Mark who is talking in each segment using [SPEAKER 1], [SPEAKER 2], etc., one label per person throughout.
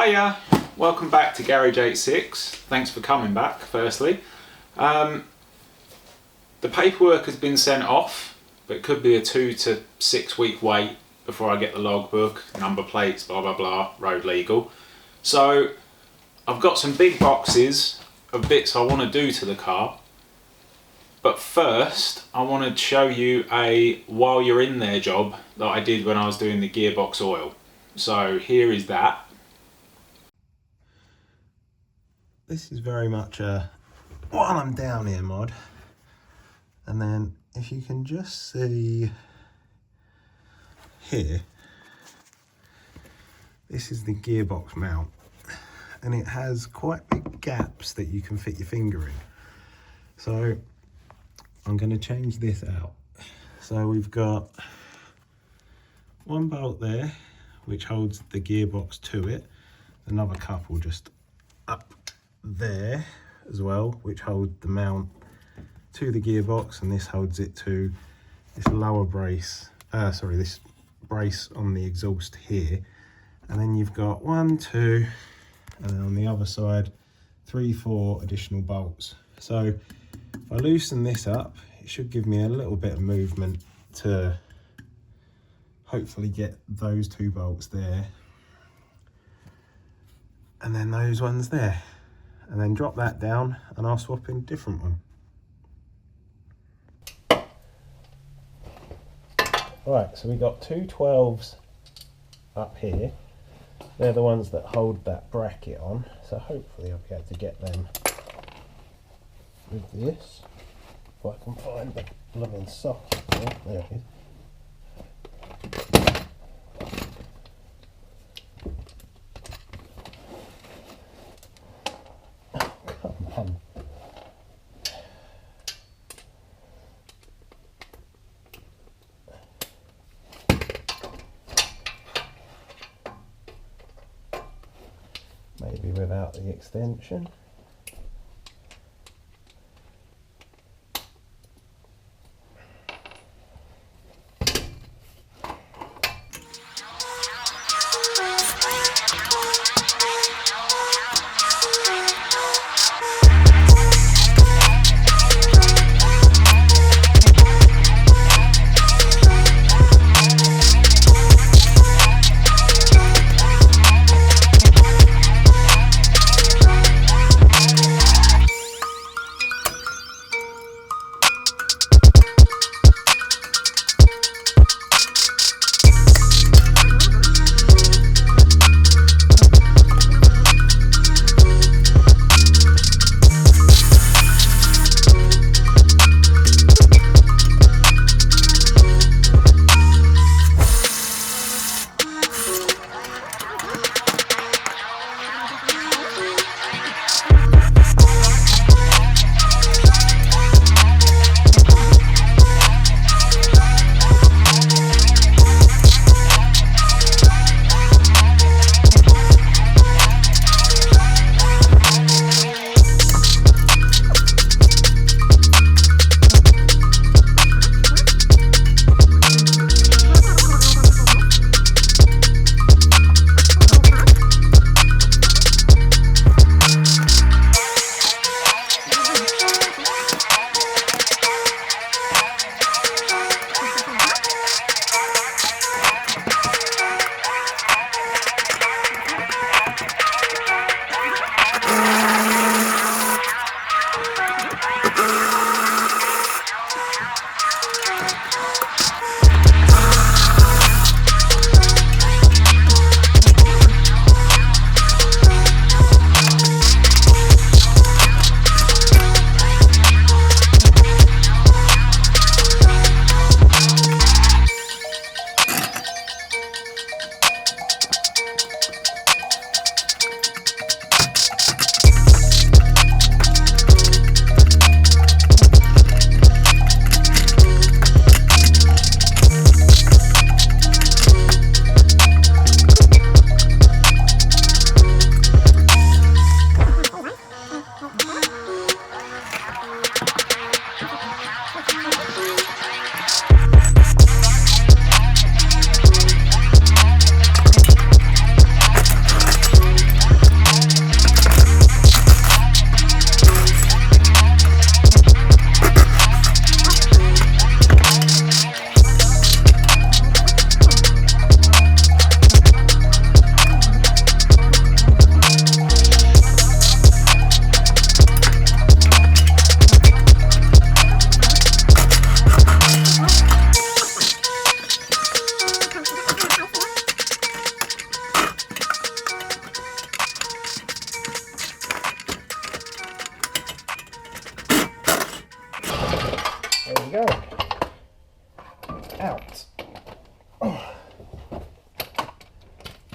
[SPEAKER 1] Hiya, welcome back to Garage 86. Thanks for coming back, firstly. The paperwork has been sent off, but it could be a 2 to 6 week wait before I get the logbook, number plates, blah blah blah, road legal. So I've got some big boxes of bits I want to do to the car. But first, I want to show you a while you're in there job that I did when I was doing the gearbox oil. So here is that.
[SPEAKER 2] This is very much a while I'm down here mod. And then if you can just see here, this is the gearbox mount. And it has quite big gaps that you can fit your finger in. So I'm going to change this out. So we've got one bolt there which holds the gearbox to it, another couple just up there as well which hold the mount to the gearbox, and this holds it to this lower brace, this brace on the exhaust here. And then you've got 1, 2, and then on the other side 3, 4 additional bolts. So if I loosen this up, it should give me a little bit of movement to hopefully get those 2 bolts there, and then those ones there, and then drop that down and I'll swap in a different one. Right, so we got 2 12s up here. They're the ones that hold that bracket on, so hopefully I'll be able to get them with this. If I can find the blooming socket. Oh, there it is. Oh, come on. Maybe without the extension.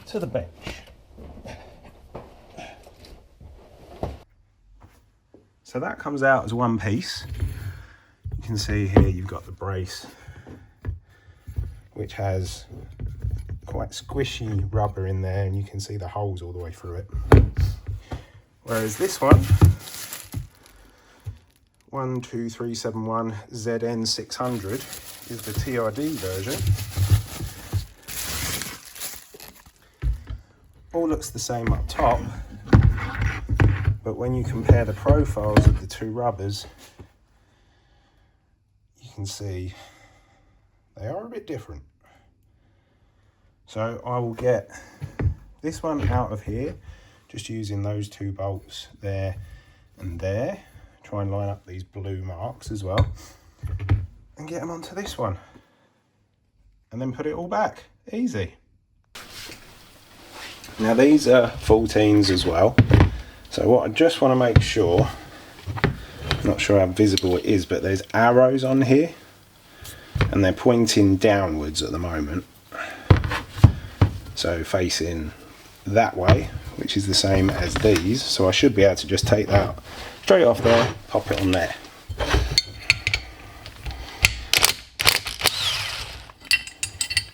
[SPEAKER 2] to the bench. So that comes out as one piece. You can see here you've got the brace, which has quite squishy rubber in there, and you can see the holes all the way through it. Whereas this one, 12371 ZN600, is the TRD version. All looks the same up top, but when you compare the profiles of the two rubbers, you can see they are a bit different. So I will get this one out of here, just using those two bolts there and there. Try and line up these blue marks as well, and get them onto this one, and then put it all back. Easy. Now these are 14s as well, so what I just want to make sure, not sure how visible it is, but there's arrows on here and they're pointing downwards at the moment, so facing that way, which is the same as these, so I should be able to just take that straight off there, pop it on there.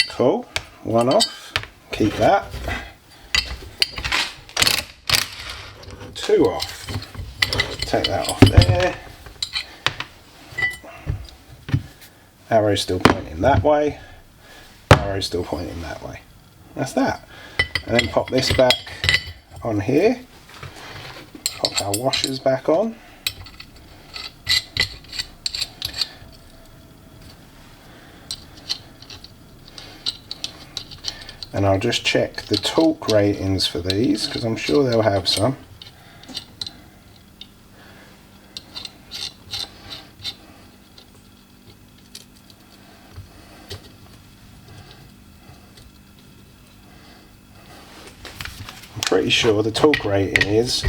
[SPEAKER 2] Cool, one off, keep that. Two off, take that off there. Arrow still pointing that way, arrow still pointing that way. That's that. And then pop this back on here, pop our washers back on. And I'll just check the torque ratings for these, because I'm sure they'll have some. Pretty sure the torque rating is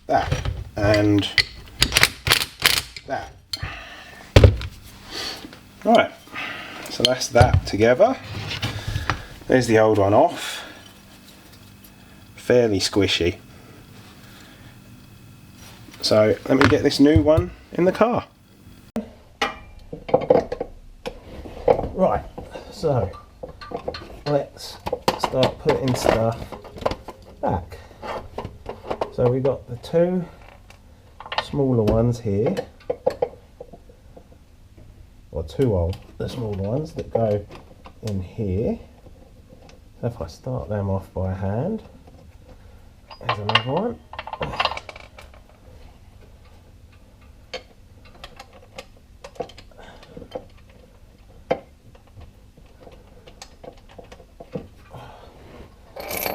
[SPEAKER 2] that and that. Right, so that's that together. There's the old one off. Fairly squishy. So let me get this new one in the car. Right, so let's start putting stuff back. So we've got the two smaller ones here, or two of the smaller ones that go in here. So if I start them off by hand, there's another one.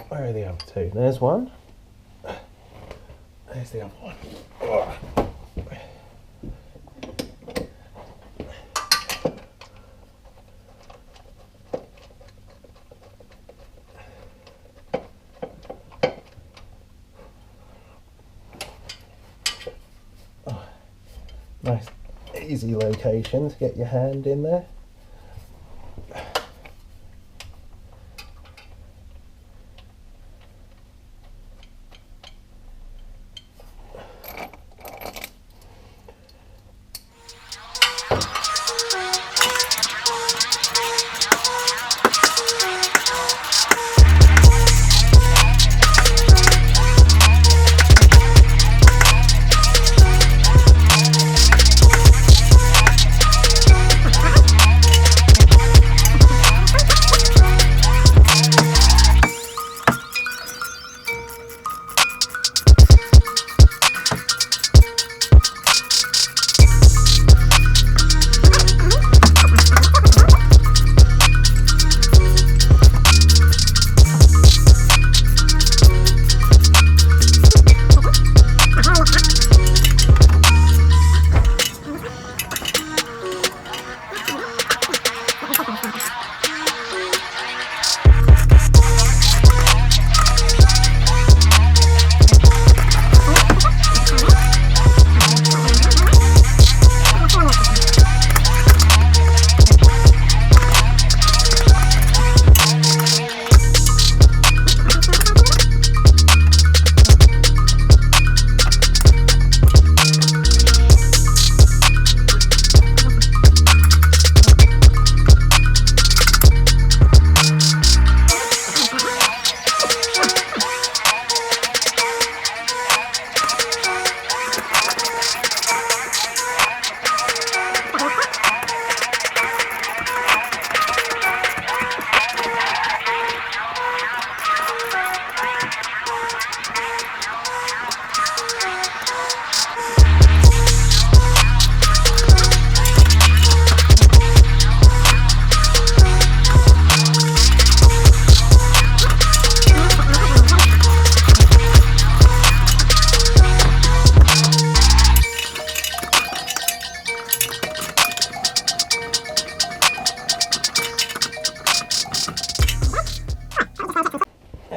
[SPEAKER 2] Where are the other two? There's one. There's the other one. Nice easy location to get your hand in there.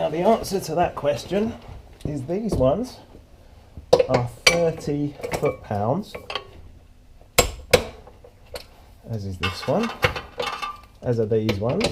[SPEAKER 2] Now the answer to that question is these ones are 30 foot-pounds, as is this one, as are these ones.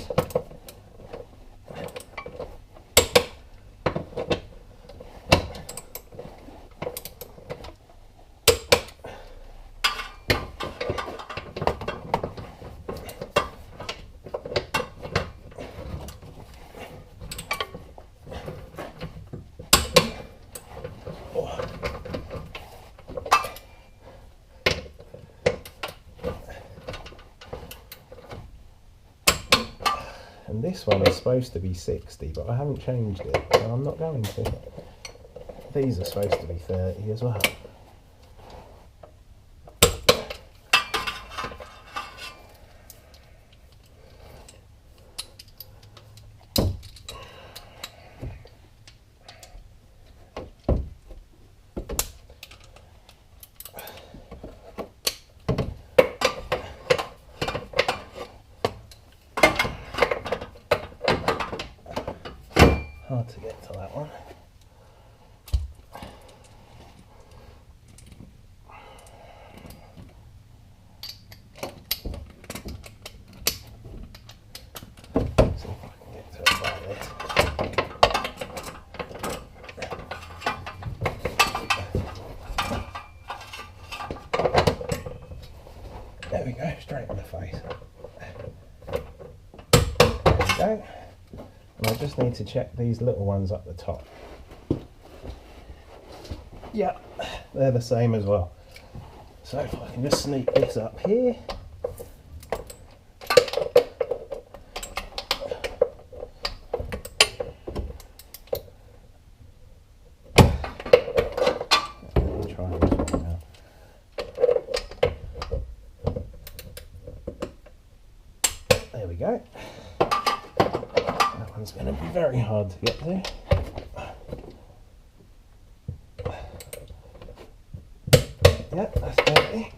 [SPEAKER 2] And this one is supposed to be 60, but I haven't changed it, so I'm not going to. These are supposed to be 30 as well. Hard to get to that one. See if I can get to it like this. There we go, straight in the face. There we go. And I just need to check these little ones up the top. Yeah, they're the same as well. So if I can just sneak this up here. Let me try this one now. There we go. It's going to be very hard to get to. Yeah, that's dirty.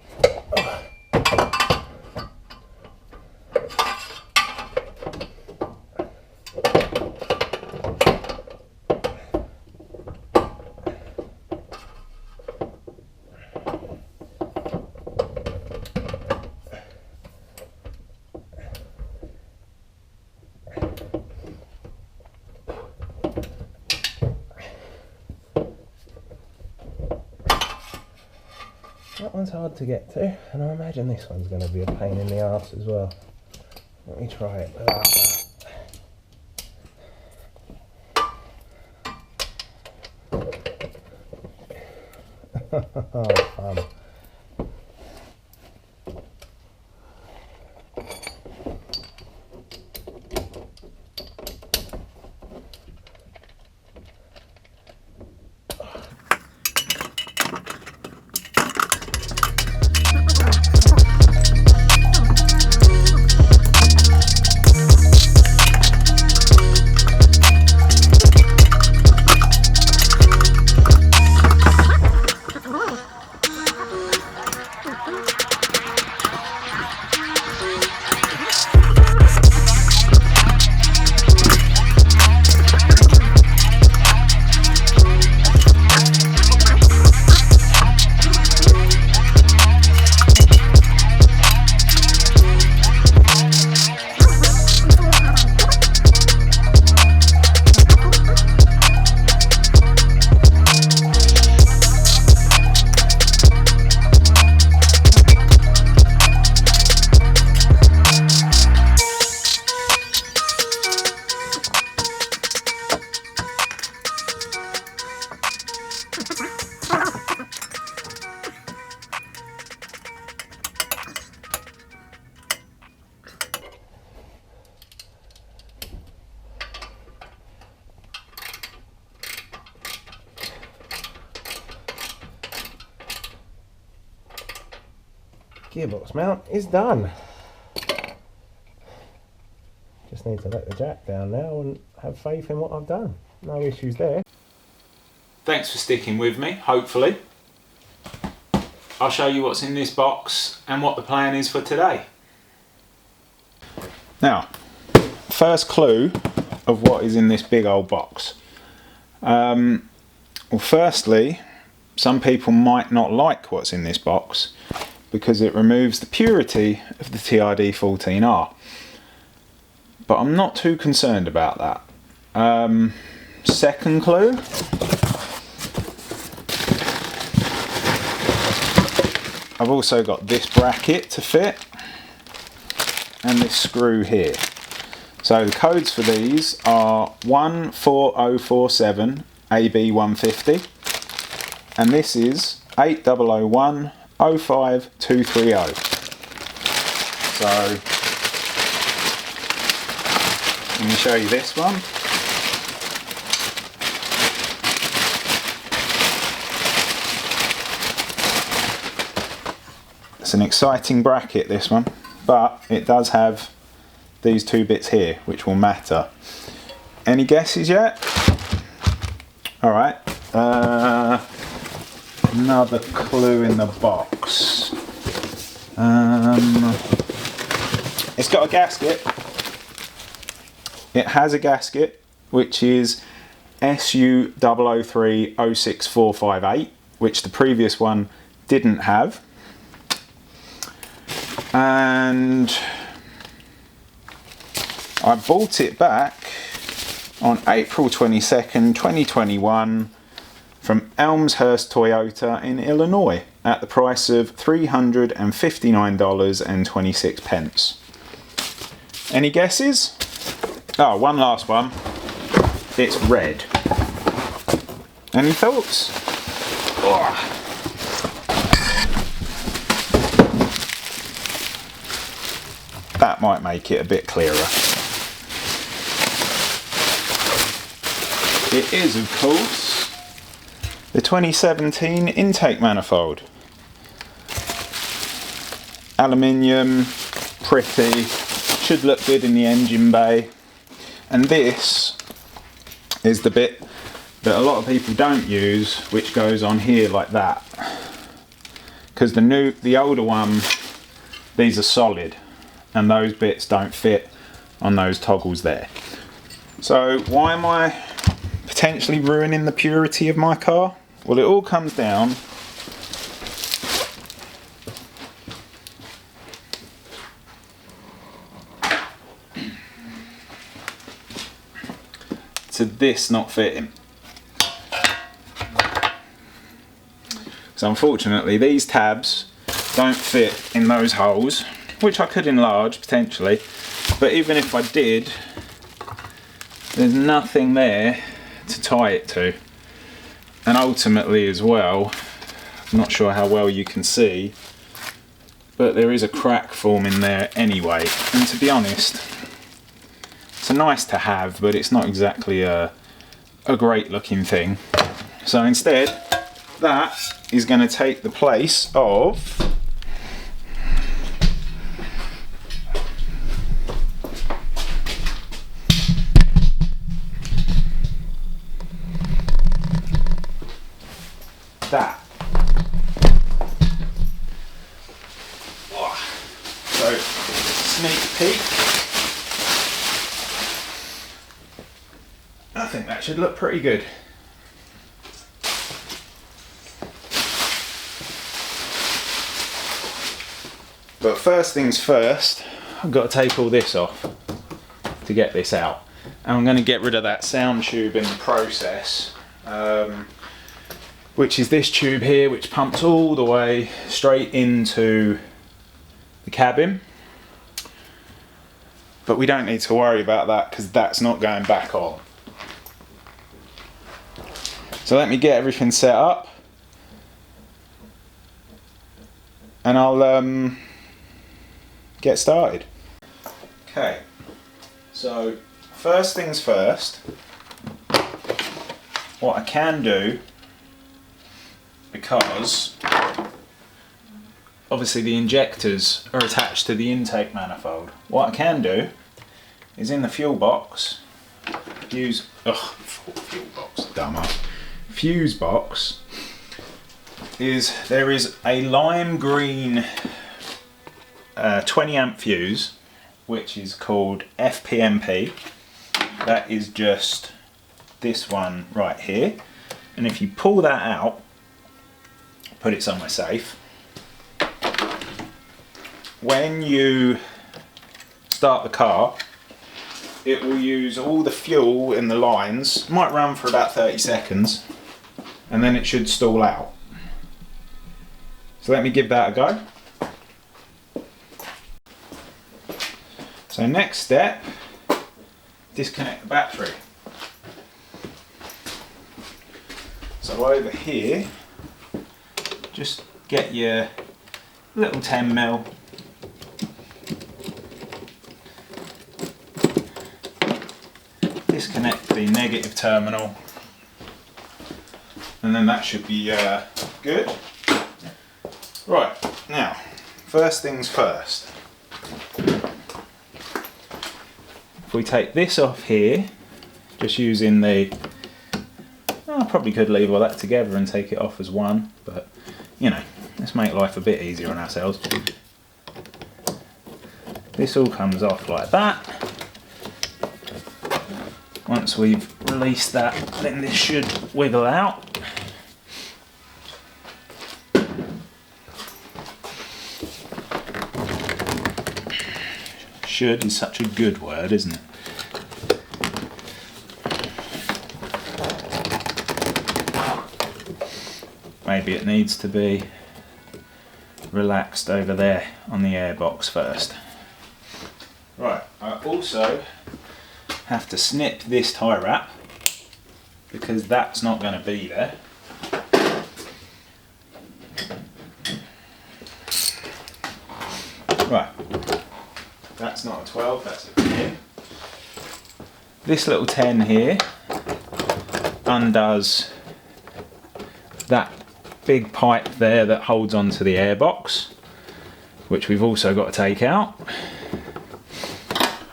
[SPEAKER 2] That one's hard to get to, and I imagine this one's going to be a pain in the arse as well. Let me try it without that. Oh, fun. Gearbox mount is done. Just need to let the jack down now and have faith in what I've done. No issues there.
[SPEAKER 1] Thanks for sticking with me, hopefully. I'll show you what's in this box and what the plan is for today. Now, first clue of what is in this big old box. Well, firstly, some people might not like what's in this box because it removes the purity of the TRD 14R. But I'm not too concerned about that. Second clue. I've also got this bracket to fit and this screw here. So the codes for these are 14047 AB150 and this is 8001 05230. So let me show you this one. It's an exciting bracket, this one, but it does have these two bits here which will matter. Any guesses yet? Alright, another clue in the box. It's got a gasket. It has a gasket which is SU00306458, which the previous one didn't have. And I bought it back on April 22nd, 2021 from Elmshurst Toyota in Illinois at the price of $359.26. Any guesses? Oh, one last one. It's red. Any thoughts? Oh. That might make it a bit clearer. It is, of course, the 2017 intake manifold. Aluminium, pretty, should look good in the engine bay. And this is the bit that a lot of people don't use, which goes on here like that. Because the older one, these are solid. And those bits don't fit on those toggles there. So why am I potentially ruining the purity of my car? Well, it all comes down to this not fitting. So unfortunately these tabs don't fit in those holes, which I could enlarge potentially, but even if I did, there's nothing there to tie it to. And ultimately as well, I'm not sure how well you can see, but there is a crack forming there anyway. And to be honest, it's a nice to have, but it's not exactly a great looking thing. So instead, that is going to take the place of that. So, sneak peek. I think that should look pretty good. But first things first, I've got to take all this off to get this out. And I'm going to get rid of that sound tube in the process. Which is this tube here, which pumps all the way straight into the cabin. But we don't need to worry about that because that's not going back on. So let me get everything set up and I'll get started. Okay, so first things first, what I can do, because obviously the injectors are attached to the intake manifold, what I can do is in the fuel box use fuse box is there is a lime green 20 amp fuse which is called FPMP, that is just this one right here. And if you pull that out, put it somewhere safe, when you start the car, it will use all the fuel in the lines, might run for about 30 seconds, and then it should stall out. So let me give that a go. So next step, disconnect the battery. So over here, just get your little 10mm disconnect the negative terminal, and then that should be good. Right, now, first things first. If we take this off here, just using the, I probably could leave all that together and take it off as one, but you know, let's make life a bit easier on ourselves. This all comes off like that. Once we've released that, then this should wiggle out. Should is such a good word, isn't it? Maybe it needs to be relaxed over there on the airbox first. Right, I also have to snip this tie wrap because that's not going to be there. Right, that's not a 12, that's a 10. This little 10 here undoes that big pipe there that holds onto the airbox, which we've also got to take out.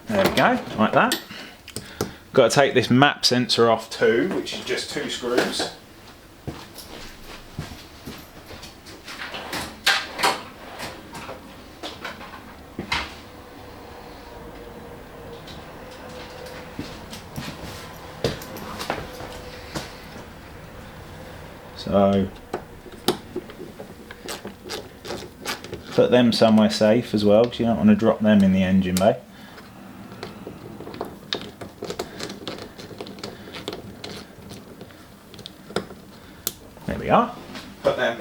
[SPEAKER 1] There we go, like that. Got to take this map sensor off too, which is just 2 screws. So put them somewhere safe as well, because you don't want to drop them in the engine bay. There we are. Put them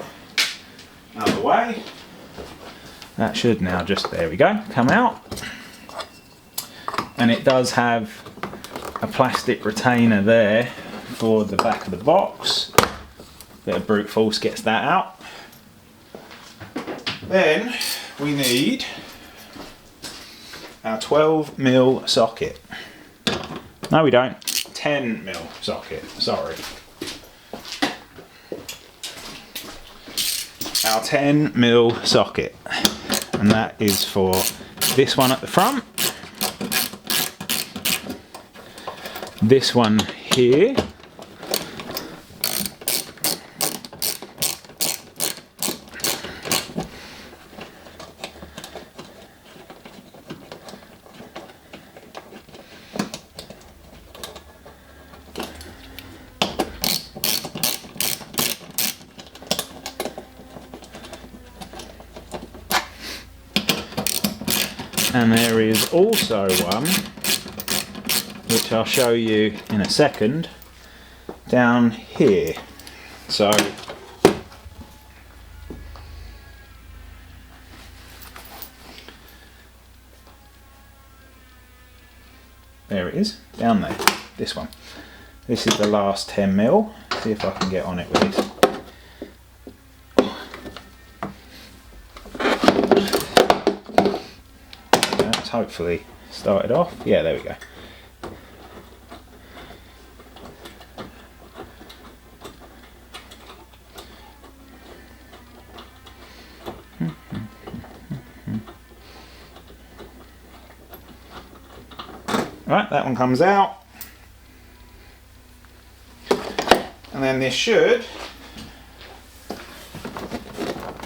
[SPEAKER 1] out of the way. That should now just, there we go, come out. And it does have a plastic retainer there for the back of the box. Bit of brute force gets that out. Then we need our 12mm socket. No, we don't. 10mm socket, sorry. Our 10mm socket. And that is for this one at the front. This one here. And there is also one, which I'll show you in a second, down here. So there it is, down there, this one. This is the last 10mm. See if I can get on it with this. Hopefully start it off. Yeah, there we go. Right, that one comes out. And then this should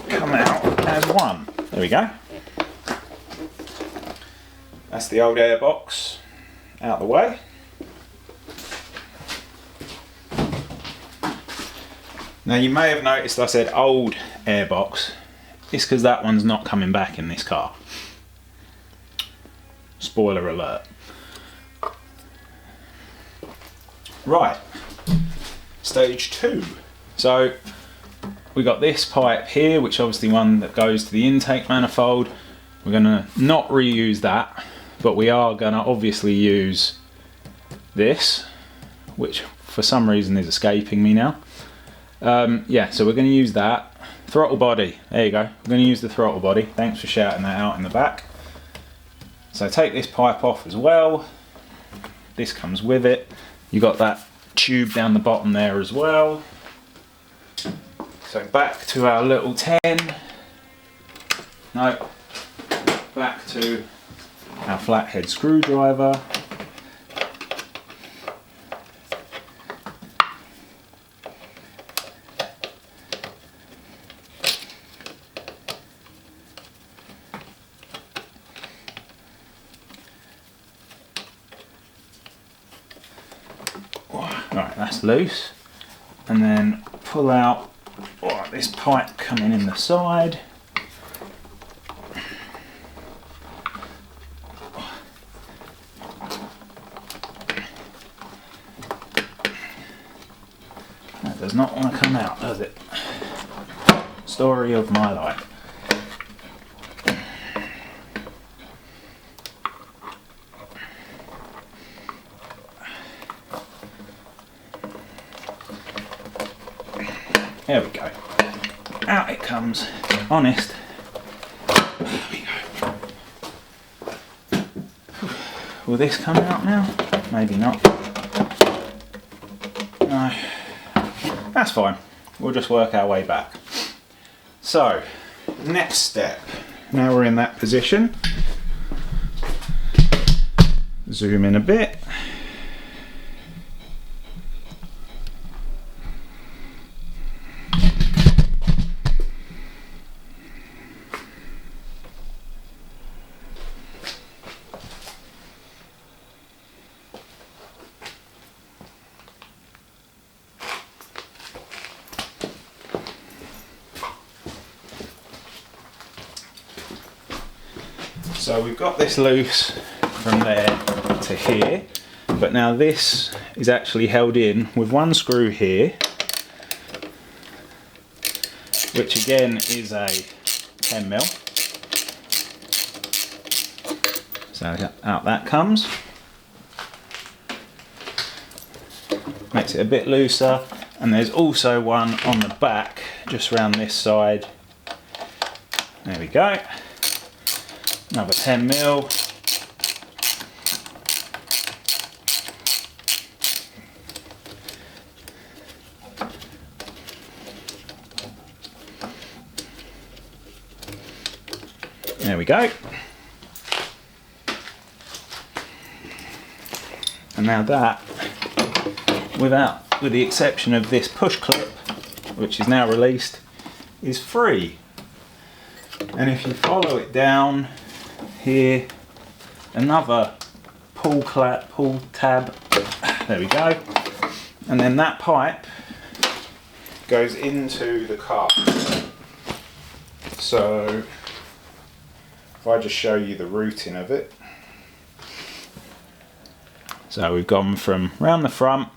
[SPEAKER 1] come out as one. There we go. That's the old airbox out the way. Now you may have noticed I said old airbox. It's because that one's not coming back in this car. Spoiler alert. Right, stage 2. So we got this pipe here, which obviously one that goes to the intake manifold. We're gonna not reuse that, but we are gonna obviously use this, which for some reason is escaping me now. Yeah, so we're gonna use that. Throttle body, there you go. We're gonna use the throttle body. Thanks for shouting that out in the back. So take this pipe off as well. This comes with it. You got that tube down the bottom there as well. So back to our little 10. No, back to our flathead screwdriver. Right, that's loose, and then pull out this pipe coming in the side. That does not want to come out, does it? Story of my life. There we go. Out it comes. Honest. There we go. Will this come out now? Maybe not. No. That's fine. We'll just work our way back. So, next step. Now we're in that position. Zoom in a bit. So we've got this loose from there to here, but now this is actually held in with one screw here, which again is a 10mm. So out that comes. Makes it a bit looser, and there's also one on the back just around this side. There we go. Another 10mm. There we go. And now that, with the exception of this push clip, which is now released, is free. And if you follow it down here, another pull tab, there we go, and then that pipe goes into the car. So if I just show you the routing of it, so we've gone from round the front,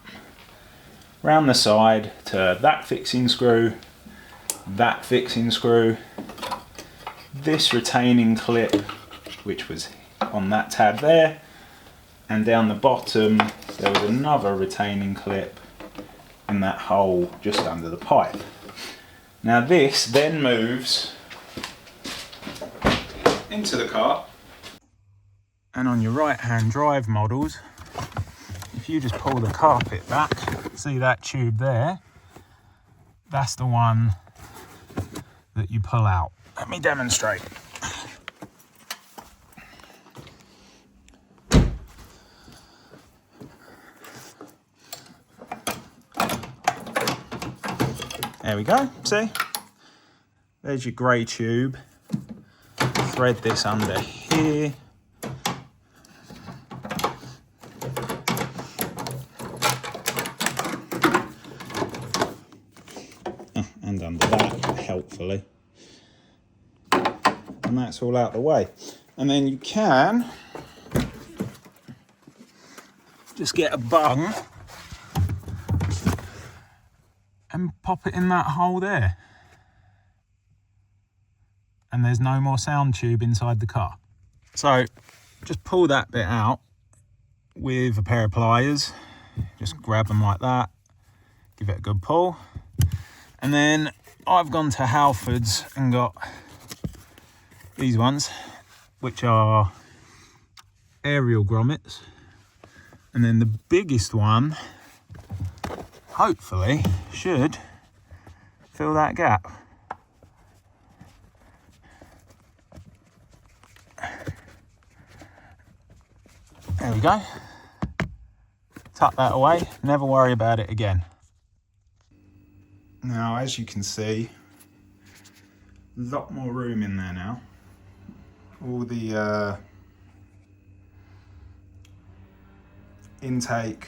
[SPEAKER 1] round the side, to that fixing screw, that fixing screw, this retaining clip, which was on that tab there, and down the bottom there was another retaining clip in that hole just under the pipe. Now this then moves into the car, and on your right hand drive models, if you just pull the carpet back, see that tube there, that's the one that you pull out. Let me demonstrate. There we go, see? There's your grey tube. Thread this under here. under that, helpfully. And that's all out the way. And then you can just get a bung and pop it in that hole there. And there's no more sound tube inside the car. So just pull that bit out with a pair of pliers. Just grab them like that, give it a good pull. And then I've gone to Halfords and got these ones, which are aerial grommets. And then the biggest one, hopefully, should fill that gap. There we go. Tuck that away, never worry about it again. Now, as you can see, a lot more room in there now. All the intake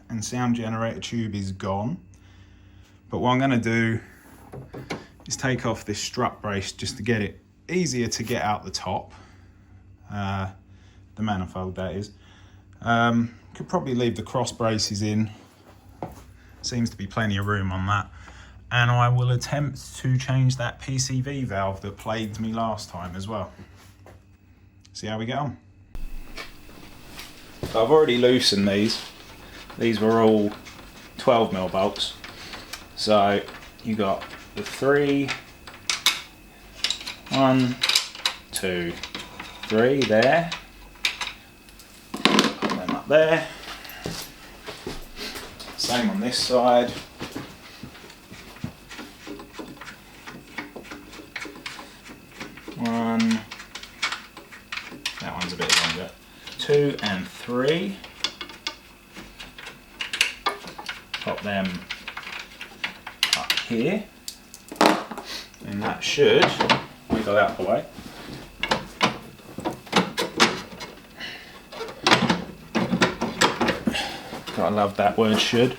[SPEAKER 1] and sound generator tube is gone. But what I'm going to do is take off this strut brace just to get it easier to get out the top. The manifold, that is. Could probably leave the cross braces in. Seems to be plenty of room on that. And I will attempt to change that PCV valve that plagued me last time as well. See how we get on. So I've already loosened these. These were all 12mm bolts. So you got the 3, 1, 2, 3 there. Put them up there. Same on this side. One. That one's a bit longer. 2 and 3. Pop them up here. And that should wiggle out the way. Gotta love that word should.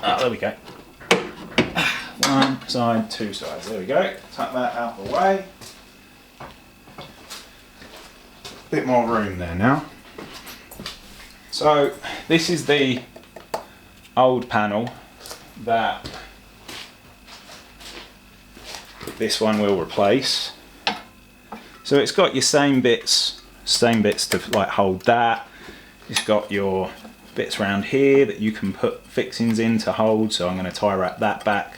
[SPEAKER 1] Ah, there we go. One side, 2 sides. There we go. Tuck that out the way. Bit more room there now. So this is the old panel that this one will replace. So it's got your same bits to like hold that. It's got your bits around here that you can put fixings in to hold. So I'm going to tie wrap that back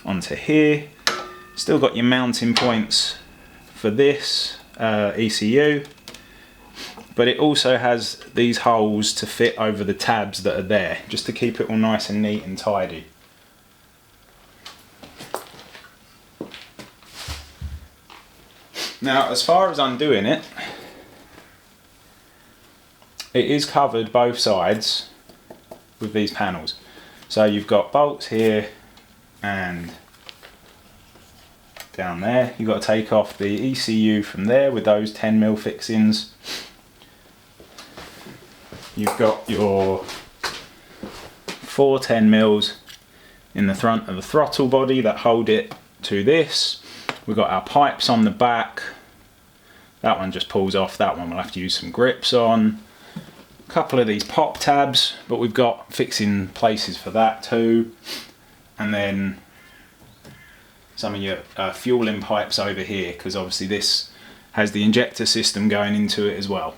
[SPEAKER 1] onto here. Still got your mounting points for this ECU. But it also has these holes to fit over the tabs that are there, just to keep it all nice and neat and tidy. Now, as far as undoing it, it is covered both sides with these panels. So you've got bolts here and down there. You've got to take off the ECU from there with those 10mm fixings. You've got your 4 10mm in the front of the throttle body that hold it to this. We've got our pipes on the back. That one just pulls off. That one we'll have to use some grips on. A couple of these pop tabs, but we've got fixing places for that too. And then some of your fueling pipes over here, because obviously this has the injector system going into it as well.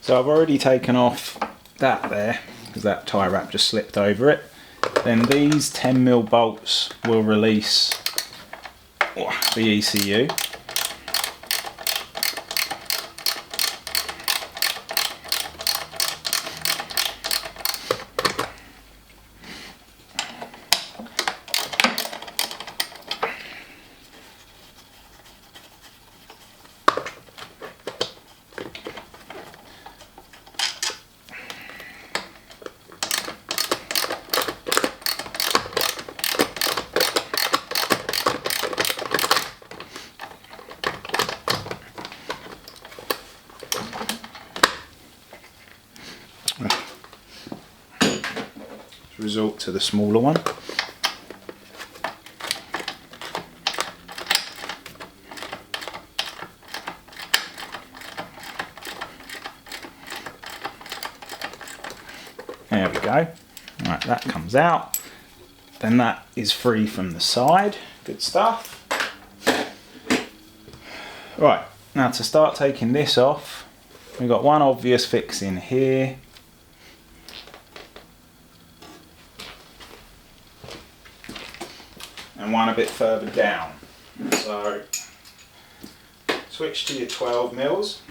[SPEAKER 1] So I've already taken off that there, because that tie wrap just slipped over it. Then these 10mm bolts will release the ECU. Resort to the smaller one. There we go. Right, that comes out. Then that is free from the side. Good stuff. Right, now to start taking this off, we've got one obvious fixing here. And one a bit further down. So switch to your 12 mils.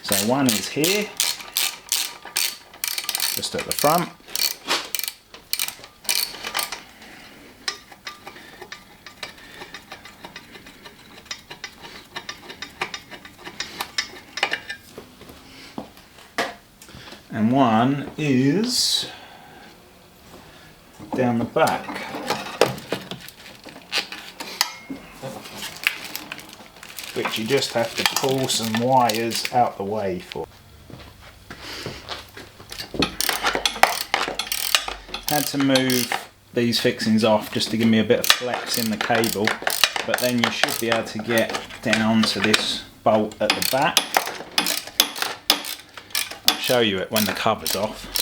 [SPEAKER 1] So one is here, just at the front. And one is down the back. Which you just have to pull some wires out the way for. Had to move these fixings off just to give me a bit of flex in the cable, but then you should be able to get down to this bolt at the back. I'll show you it when the cover's off.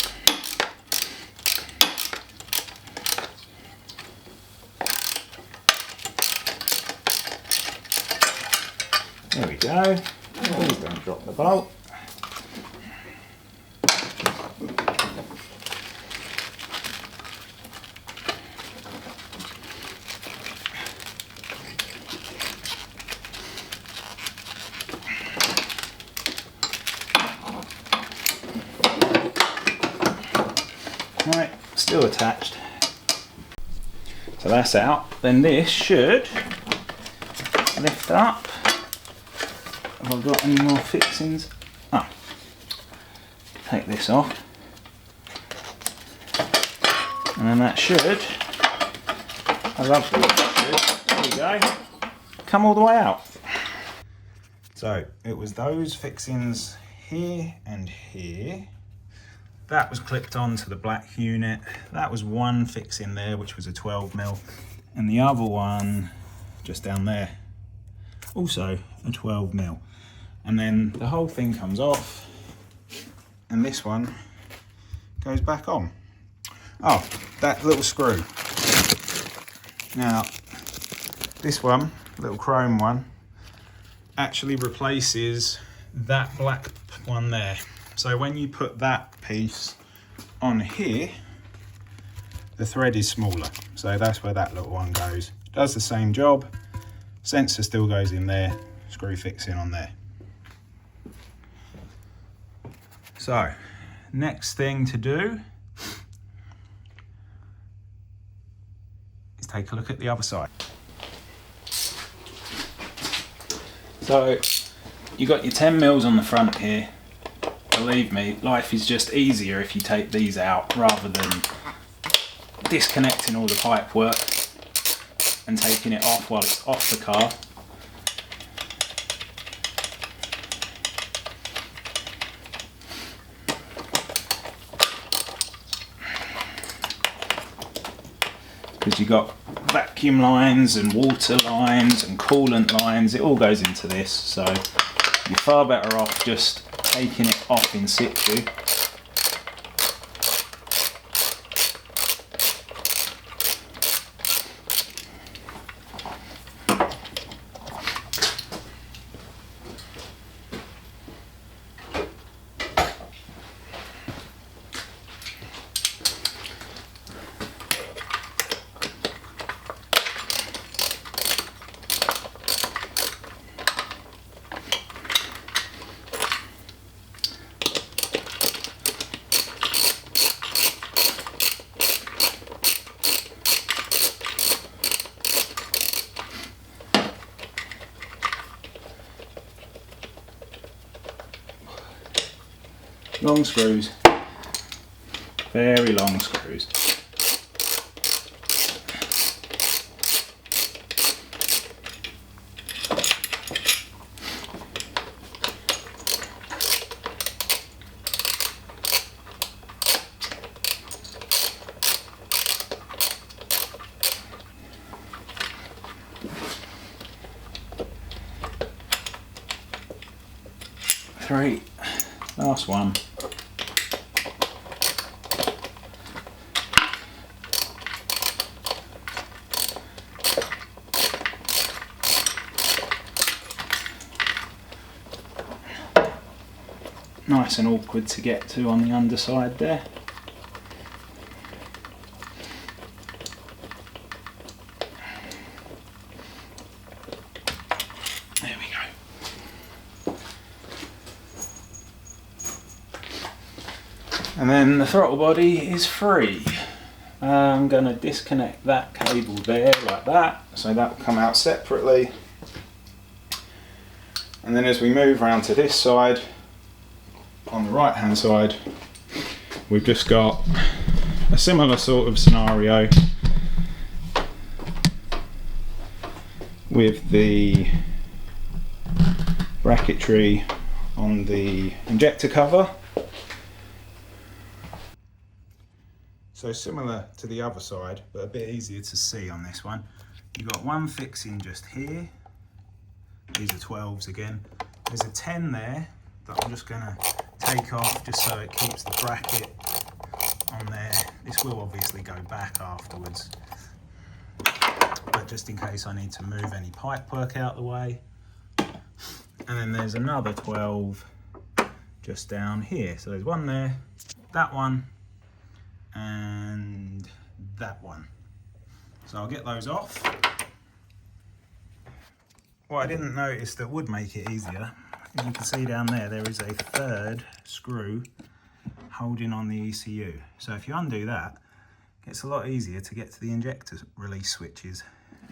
[SPEAKER 1] There we go. Please don't drop the bolt. Right, still attached. So that's out. Then this should lift up. Have I got any more fixings? Oh, take this off. And then that should, I love the way it should, there we go, come all the way out. So it was those fixings here and here. That was clipped onto the black unit. That was one fixing there, which was a 12 mil. And the other one just down there, also a 12 mil. And then the whole thing comes off and this one goes back on. Oh, that little screw. Now, this one, little chrome one, actually replaces that black one there. So when you put that piece on here, the thread is smaller. So that's where that little one goes. Does the same job. Sensor still goes in there, screw fixing on there. So, next thing to do is take a look at the other side. So, you got your 10 mils on the front here. Believe me, life is just easier if you take these out rather than disconnecting all the pipe work and taking it off while it's off the car. Because you've got vacuum lines and water lines and coolant lines, it all goes into this, so you're far better off just taking it off in situ. Long screws, very long screws. 3, last one. Nice and awkward to get to on the underside there. There we go. And then the throttle body is free. I'm going to disconnect that cable there like that, so that will come out separately. And then as we move around to this side, on the right hand side, we've just got a similar sort of scenario with the bracketry on the injector cover. So similar to the other side, but a bit easier to see on this one. You've got one fixing just here. These are 12s again. There's a 10 there that I'm just going to take off just so it keeps the bracket on there. This will obviously go back afterwards, but just in case I need to move any pipe work out the way. And then there's another 12 just down here. So there's one there, that one, and that one. So I'll get those off. What I didn't notice that would make it easier, as you can see down there, there is a third screw holding on the ECU. So if you undo that, it gets a lot easier to get to the injector release switches,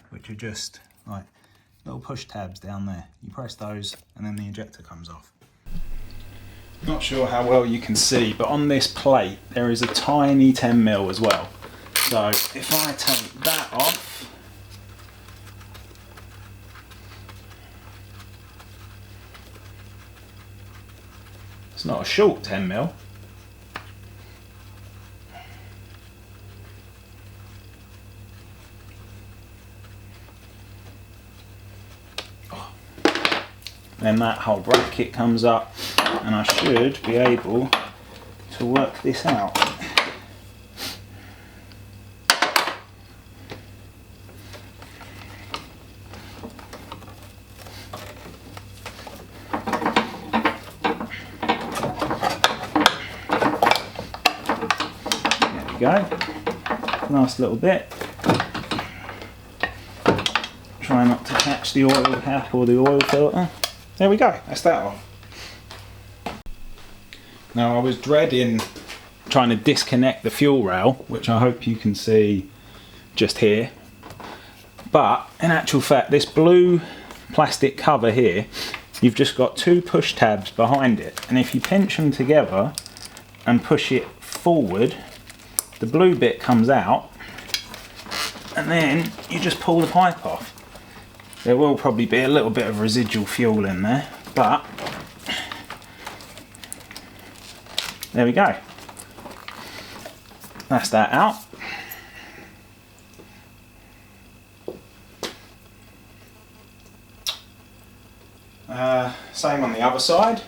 [SPEAKER 1] which are just like little push tabs down there. You press those and then the injector comes off. Not sure how well you can see, but on this plate there is a tiny 10mm as well. So if I take that off, it's not a short 10mm. Then that whole bracket comes up and I should be able to work this out. There we go. Last little bit. Try not to catch the oil cap or the oil filter. There we go, that's that off. Now I was dreading trying to disconnect the fuel rail, which I hope you can see just here. But in actual fact, this blue plastic cover here, you've just got two push tabs behind it. And if you pinch them together and push it forward, the blue bit comes out and then you just pull the pipe off. There will probably be a little bit of residual fuel in there, but there we go. That's that out. Same on the other side.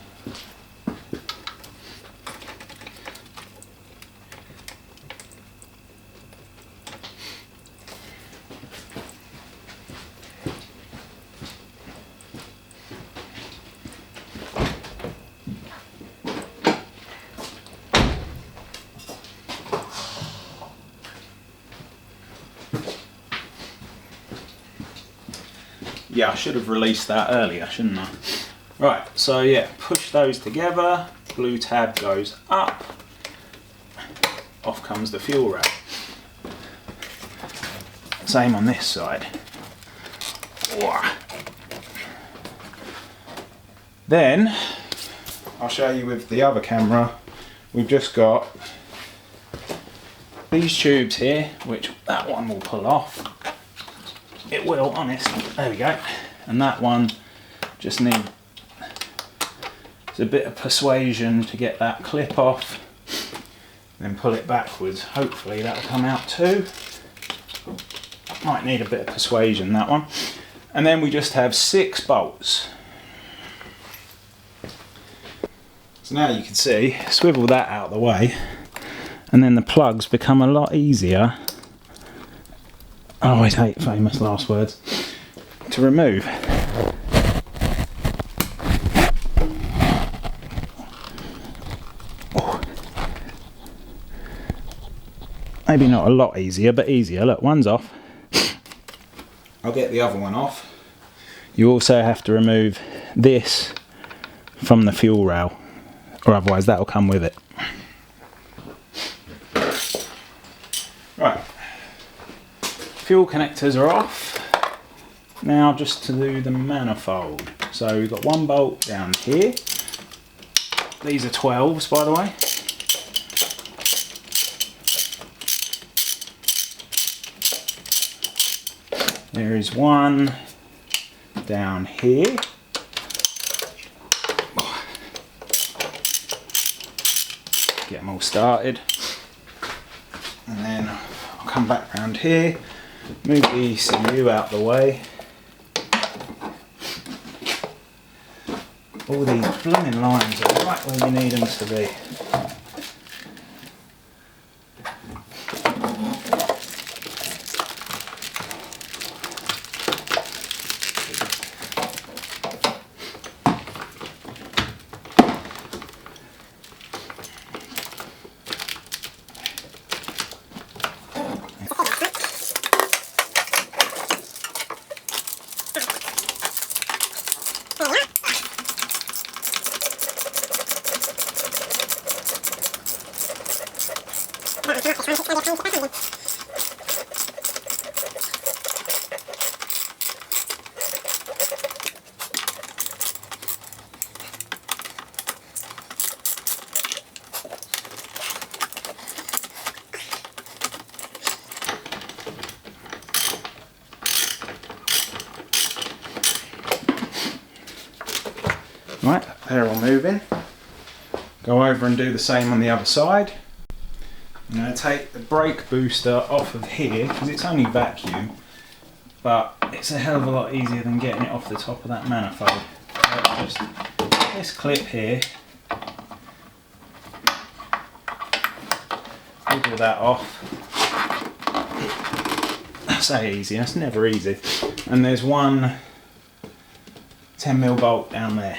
[SPEAKER 1] Yeah, I should have released that earlier, shouldn't I? Right, so yeah, push those together, blue tab goes up, off comes the fuel rail. Same on this side. Then, I'll show you with the other camera, we've just got these tubes here, which that one will pull off. It will, honest. There we go. And that one just needs a bit of persuasion to get that clip off. Then pull it backwards. Hopefully that'll come out too. Might need a bit of persuasion, that one. And then we just have 6 bolts. So now you can see, swivel that out of the way, and then the plugs become a lot easier. I always hate famous last words. To remove. Oh. Maybe not a lot easier, but easier. Look, one's off. I'll get the other one off. You also have to remove this from the fuel rail, or otherwise that'll come with it. Right, fuel connectors are off. Now just to do the manifold. So we've got one bolt down here. These are 12s, by the way. There is one down here. Get them all started. And then I'll come back round here, move the ECU out the way. All these blooming lines are right where you need them to be. Right, they're all moving. Go over and do the same on the other side. I'm going to take the brake booster off of here because it's only vacuum, but it's a hell of a lot easier than getting it off the top of that manifold. So just this clip here, wiggle that off. I say easy, that's never easy. And there's one 10mm bolt down there.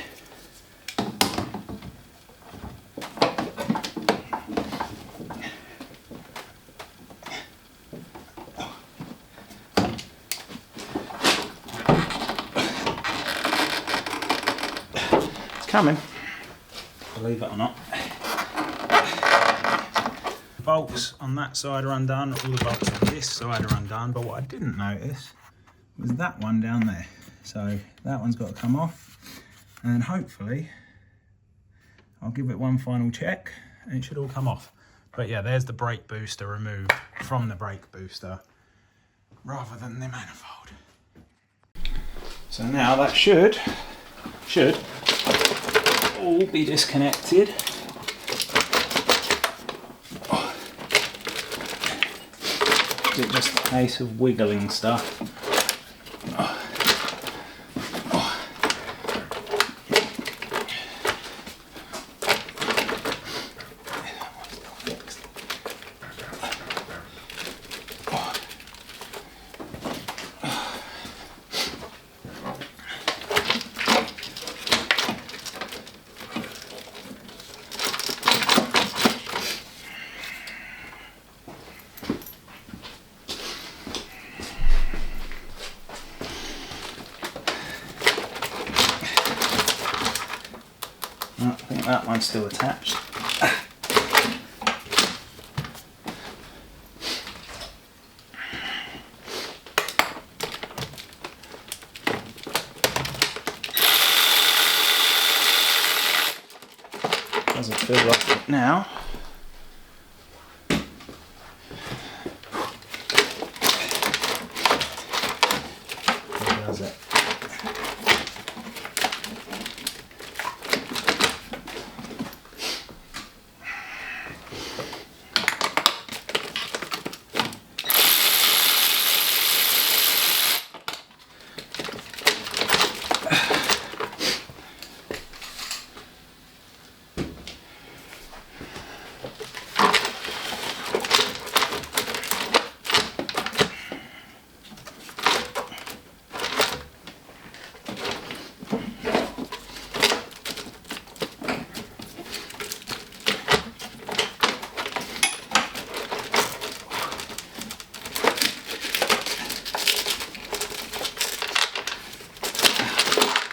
[SPEAKER 1] Coming, believe it or not. The bolts on that side are undone, all the bolts on this side are undone, but what I didn't notice was that one down there. So that one's got to come off, and then hopefully I'll give it one final check and it should all come off. But yeah, there's the brake booster removed from the brake booster rather than the manifold. So now that should all be disconnected. Is it just a case of wiggling stuff? I think that one's still attached. Doesn't feel like it now. Or does it?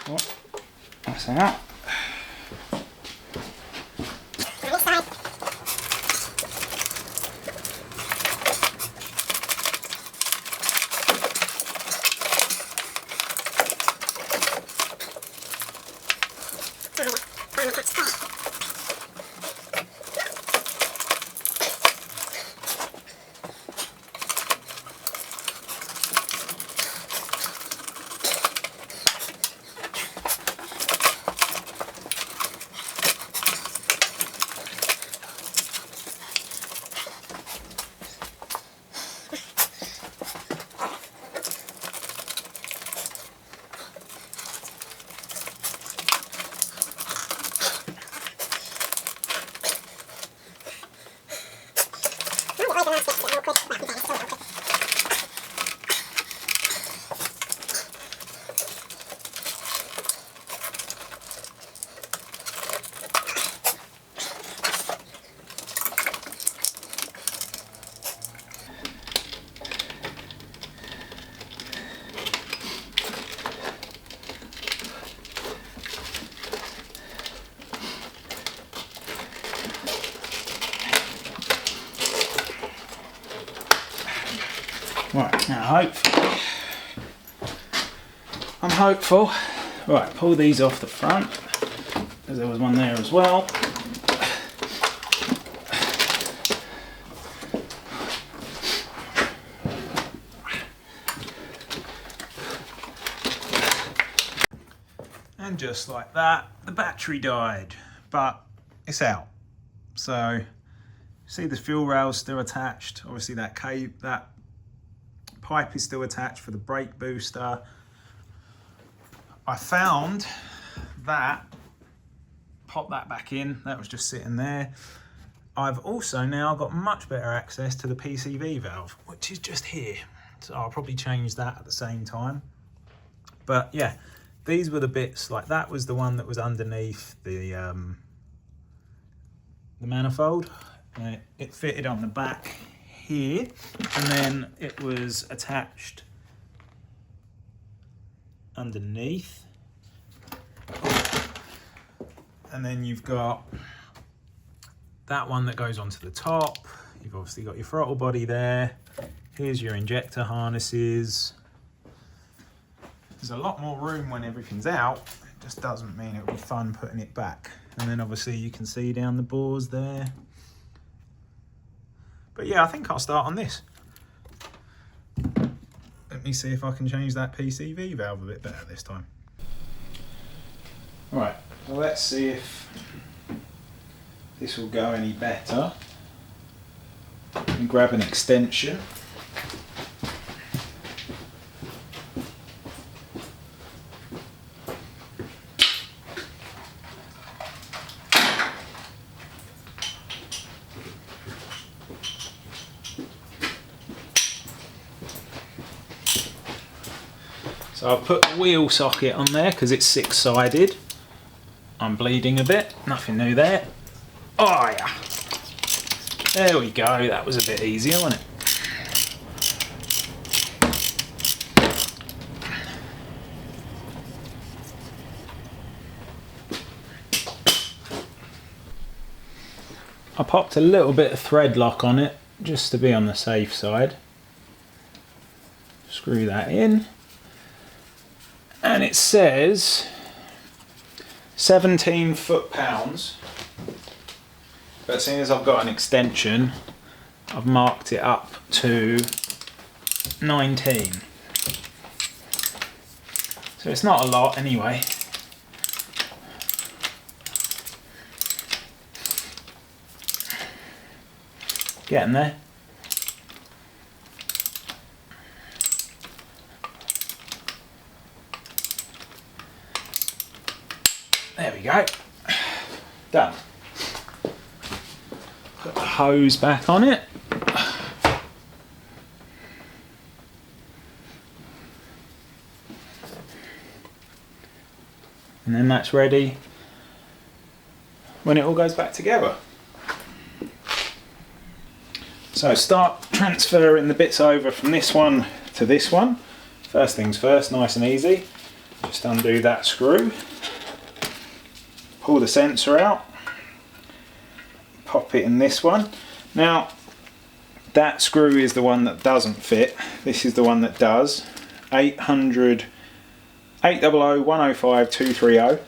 [SPEAKER 1] Oh, that's out. Right, now I'm hopeful. Right, pull these off the front, because there was one there as well. And just like that, the battery died, but it's out. So, see the fuel rail's still attached. Obviously that pipe is still attached for the brake booster. I found that, pop that back in, that was just sitting there. I've also now got much better access to the PCV valve, which is just here. So I'll probably change that at the same time. But yeah, these were the bits, like that was the one that was underneath the manifold. It fitted on the back here, and then it was attached underneath, and then you've got that one that goes onto the top. You've obviously got your throttle body there. Here's your injector harnesses. There's a lot more room when everything's out. It just doesn't mean it'll be fun putting it back. And then obviously you can see down the bores there. But yeah, I think I'll start on this. Let me see if I can change that PCV valve a bit better this time. Right, well let's see if this will go any better. And grab an extension. So I've put the wheel socket on there because it's 6-sided. I'm bleeding a bit, nothing new there. Oh yeah, there we go, that was a bit easier, wasn't it? I popped a little bit of thread lock on it just to be on the safe side. Screw that in. And it says 17 foot-pounds, but seeing as I've got an extension, I've marked it up to 19. So it's not a lot anyway. Getting there. There we go. Done. Put the hose back on it. And then that's ready when it all goes back together. So start transferring the bits over from this one to this one. First things first, nice and easy. Just undo that screw, pull the sensor out, pop it in this one. Now that screw is the one that doesn't fit, this is the one that does. 800 800 105 230.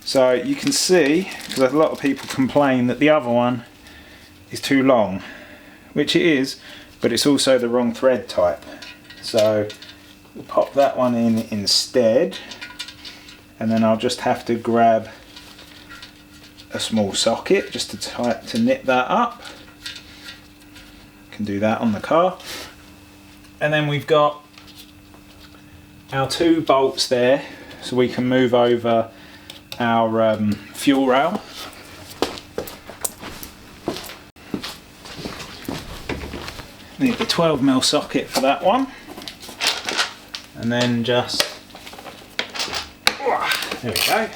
[SPEAKER 1] So you can see, because a lot of people complain that the other one is too long, which it is, but it's also the wrong thread type. So we'll pop that one in instead, and then I'll just have to grab a small socket just to knit that up. Can do that on the car. And then we've got our 2 bolts there, so we can move over our fuel rail. Need the 12mm socket for that one, and then just there we go.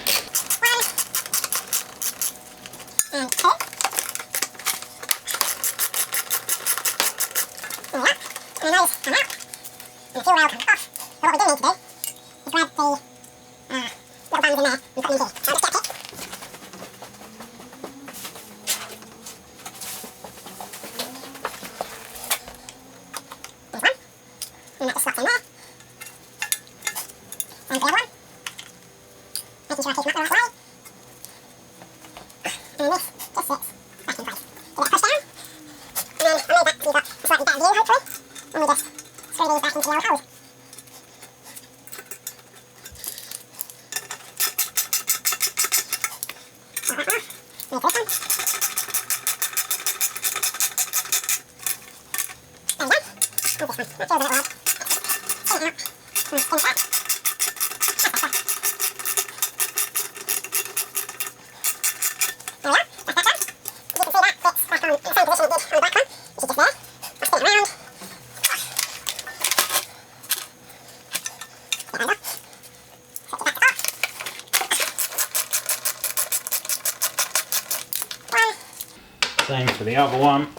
[SPEAKER 1] Same for the other one.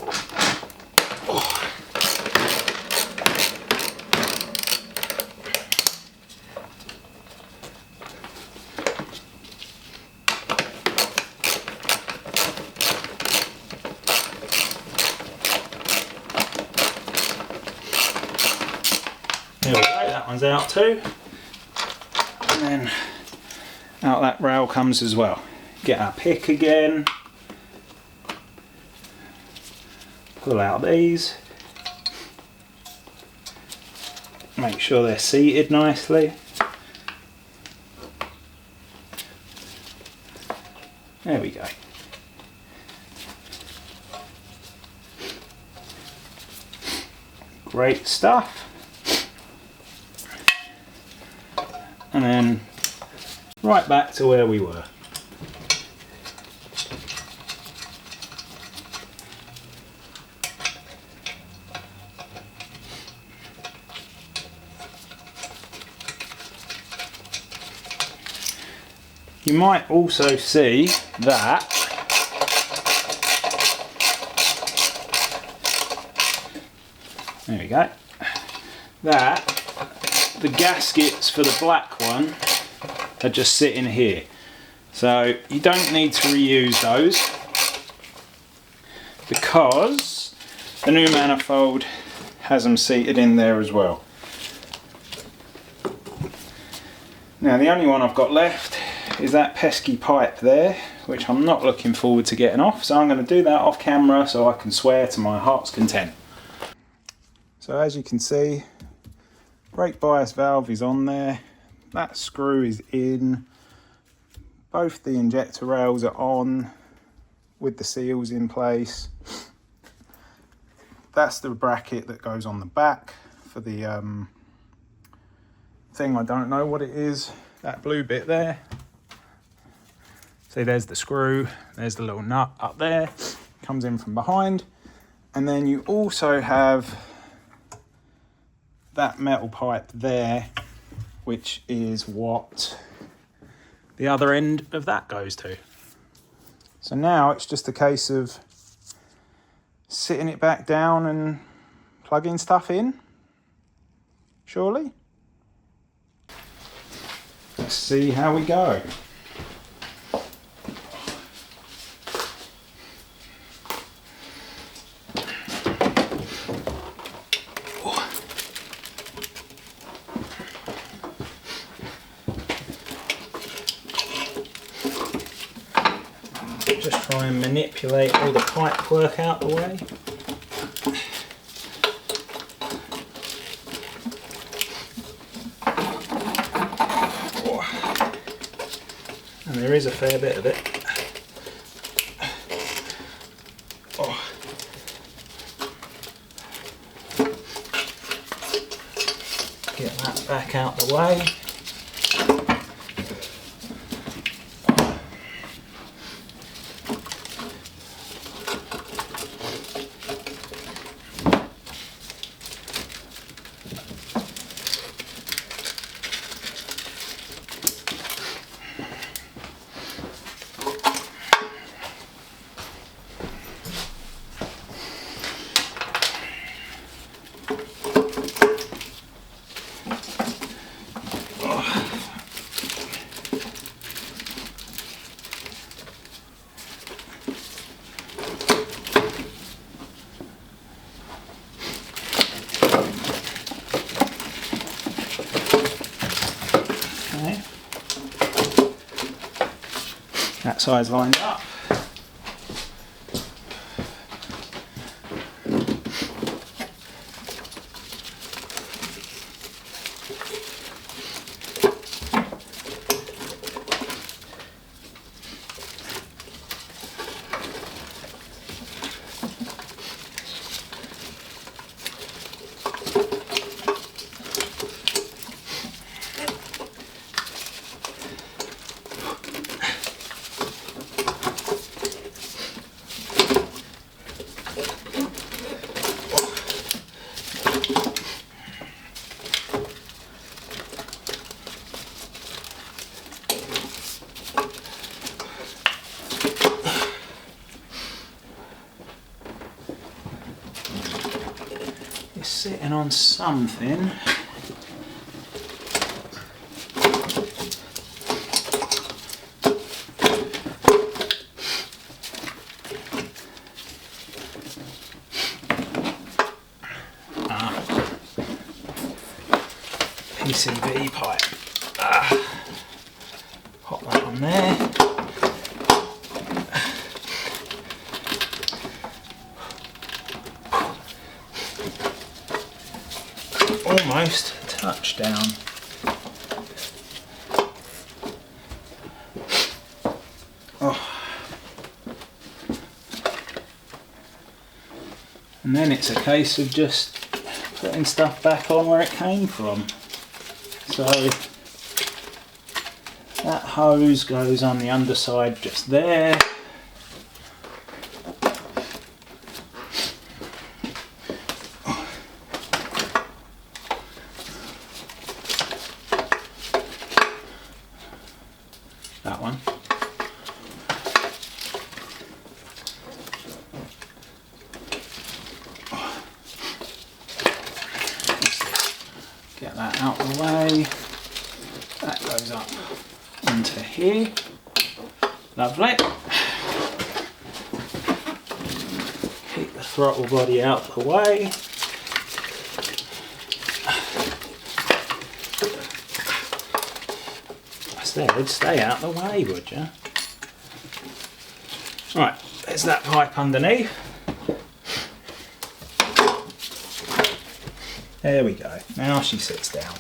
[SPEAKER 1] There we go, that one's out too. And then out that rail comes as well. Get our pick again. Pull out these. Make sure they're seated nicely. There we go. Great stuff. And then right back to where we were. You might also see that there we go, that the gaskets for the black one are just sitting here, so you don't need to reuse those because the new manifold has them seated in there as well. Now the only one I've got left is that pesky pipe there, which I'm not looking forward to getting off, so I'm going to do that off camera so I can swear to my heart's content. So as you can see, brake bias valve is on there, that screw is in, both the injector rails are on with the seals in place. That's the bracket that goes on the back for the thing, I don't know what it is, that blue bit there. See, there's the screw, there's the little nut up there, comes in from behind, and then you also have that metal pipe there, which is what the other end of that goes to. So now it's just a case of sitting it back down and plugging stuff in. surely. Let's see how we go. Just try and manipulate all the pipe work out the way. And there is a fair bit of it. Get that back out the way. That side's lined up. It's sitting on something. PCV pipe. Pop that on there. Almost touchdown. Oh. And then it's a case of just putting stuff back on where it came from. So that hose goes on the underside just there. That one. Get that out of the way. That goes up into here. Lovely. Keep the throttle body out of the way. I said, stay out of the way, would you? Right, there's that pipe underneath. There we go. Now she sits down.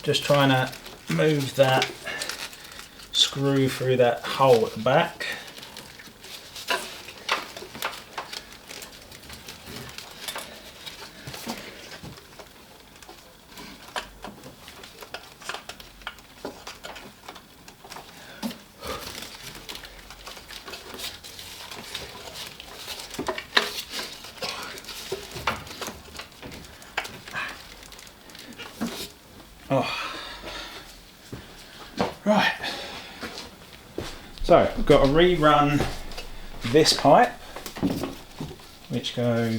[SPEAKER 1] Just trying to move that screw through that hole at the back. Oh. Right. So I've got to rerun this pipe, which goes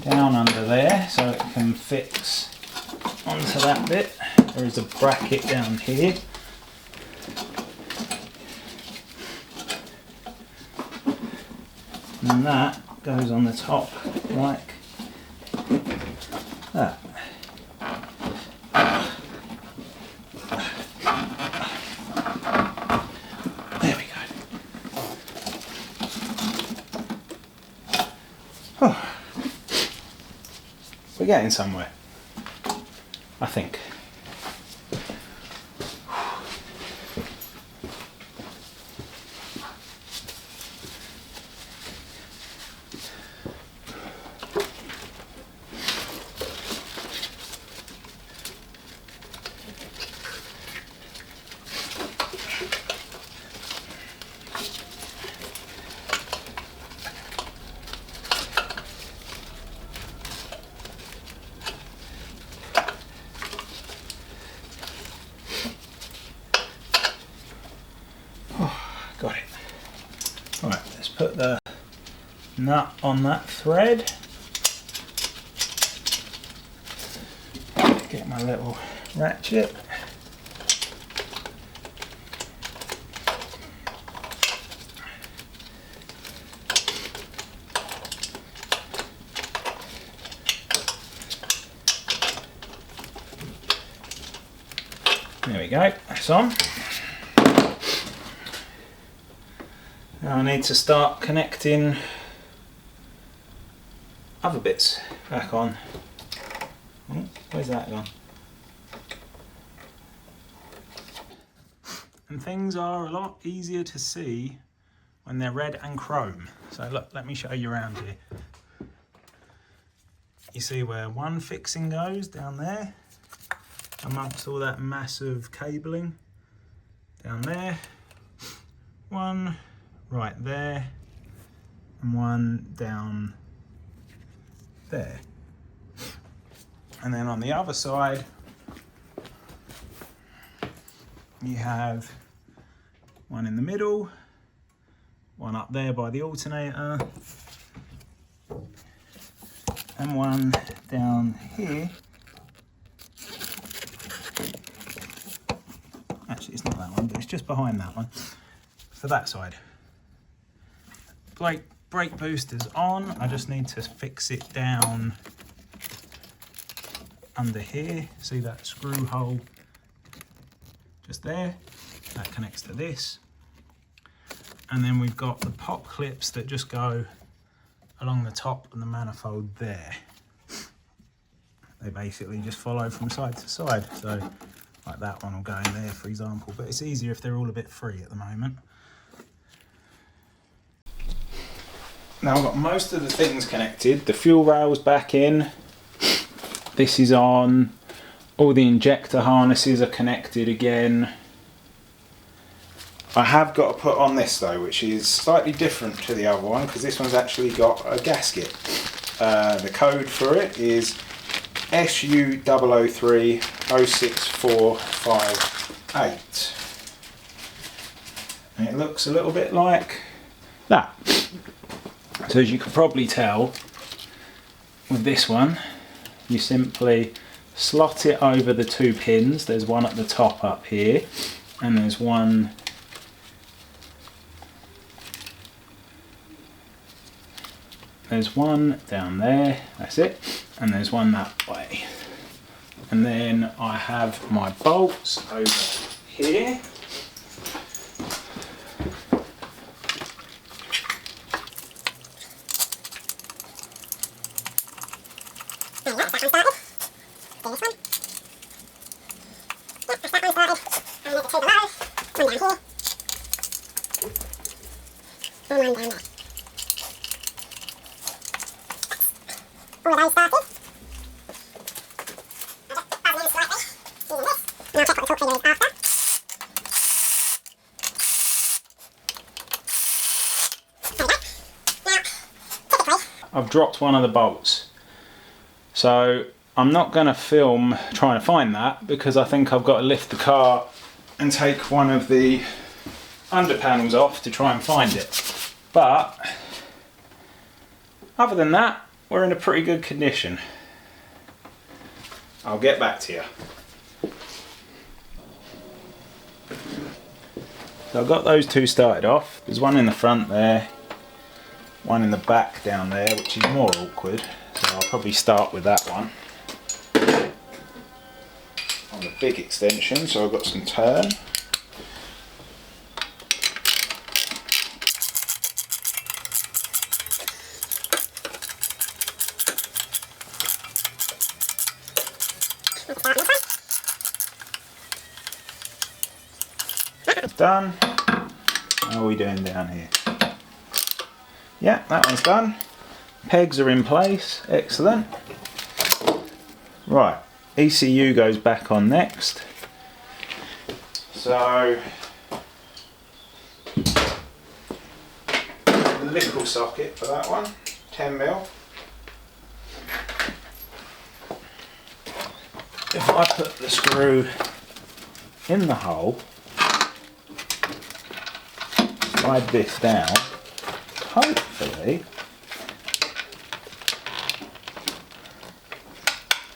[SPEAKER 1] down under there so it can fix onto that bit. There is a bracket down here. And that goes on the top like that. There we go. Oh. We're getting somewhere, I think. Got it. Right, let's put the nut on that thread. Get my little ratchet. There we go, that's on. Now I need to start connecting other bits back on. Oh, where's that gone? And things are a lot easier to see when they're red and chrome. So look, let me show you around here. You see where one fixing goes down there, amongst all that massive cabling down there. One right there and one down there. And then on the other side you have one in the middle, one up there by the alternator, and one down here. Actually, it's not that one, but it's just behind that one for that side. Brake booster's on. I just need to fix it down under here. See that screw hole just there? That connects to this. And then we've got the pop clips that just go along the top of the manifold there. They basically just follow from side to side. So like that one will go in there, for example, but it's easier if they're all a bit free at the moment. Now I've got most of the things connected. The fuel rail's back in. This is on. All the injector harnesses are connected again. I have got to put on this though, which is slightly different to the other one because this one's actually got a gasket. The code for it is SU003 06458. And it looks a little bit like that. So as you can probably tell, with this one, you simply slot it over the two pins. There's one at the top up here, and there's one down there, that's it, and there's one that way. And then I have my bolts over here. I've dropped one of the bolts, so I'm not going to film trying to find that because I think I've got to lift the car and take one of the under panels off to try and find it. But other than that, we're in a pretty good condition. I'll get back to you. So I've got those two started off. There's one in the front there, one in the back down there, which is more awkward. So I'll probably start with that one on the big extension. So I've got some turn. Done. How are we doing down here? Yeah, that one's done. Pegs are in place. Excellent. Right, ECU goes back on next. So the little socket for that one, 10mm. If I put the screw in the hole, slide this down, hopefully,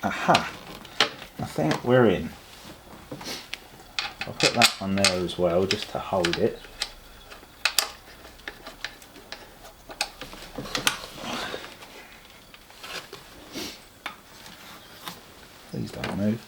[SPEAKER 1] aha, I think we're in. I'll put that on there as well, just to hold it. Please don't move.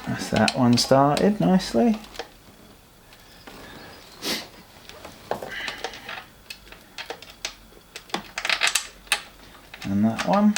[SPEAKER 1] That's that one started nicely. And that one.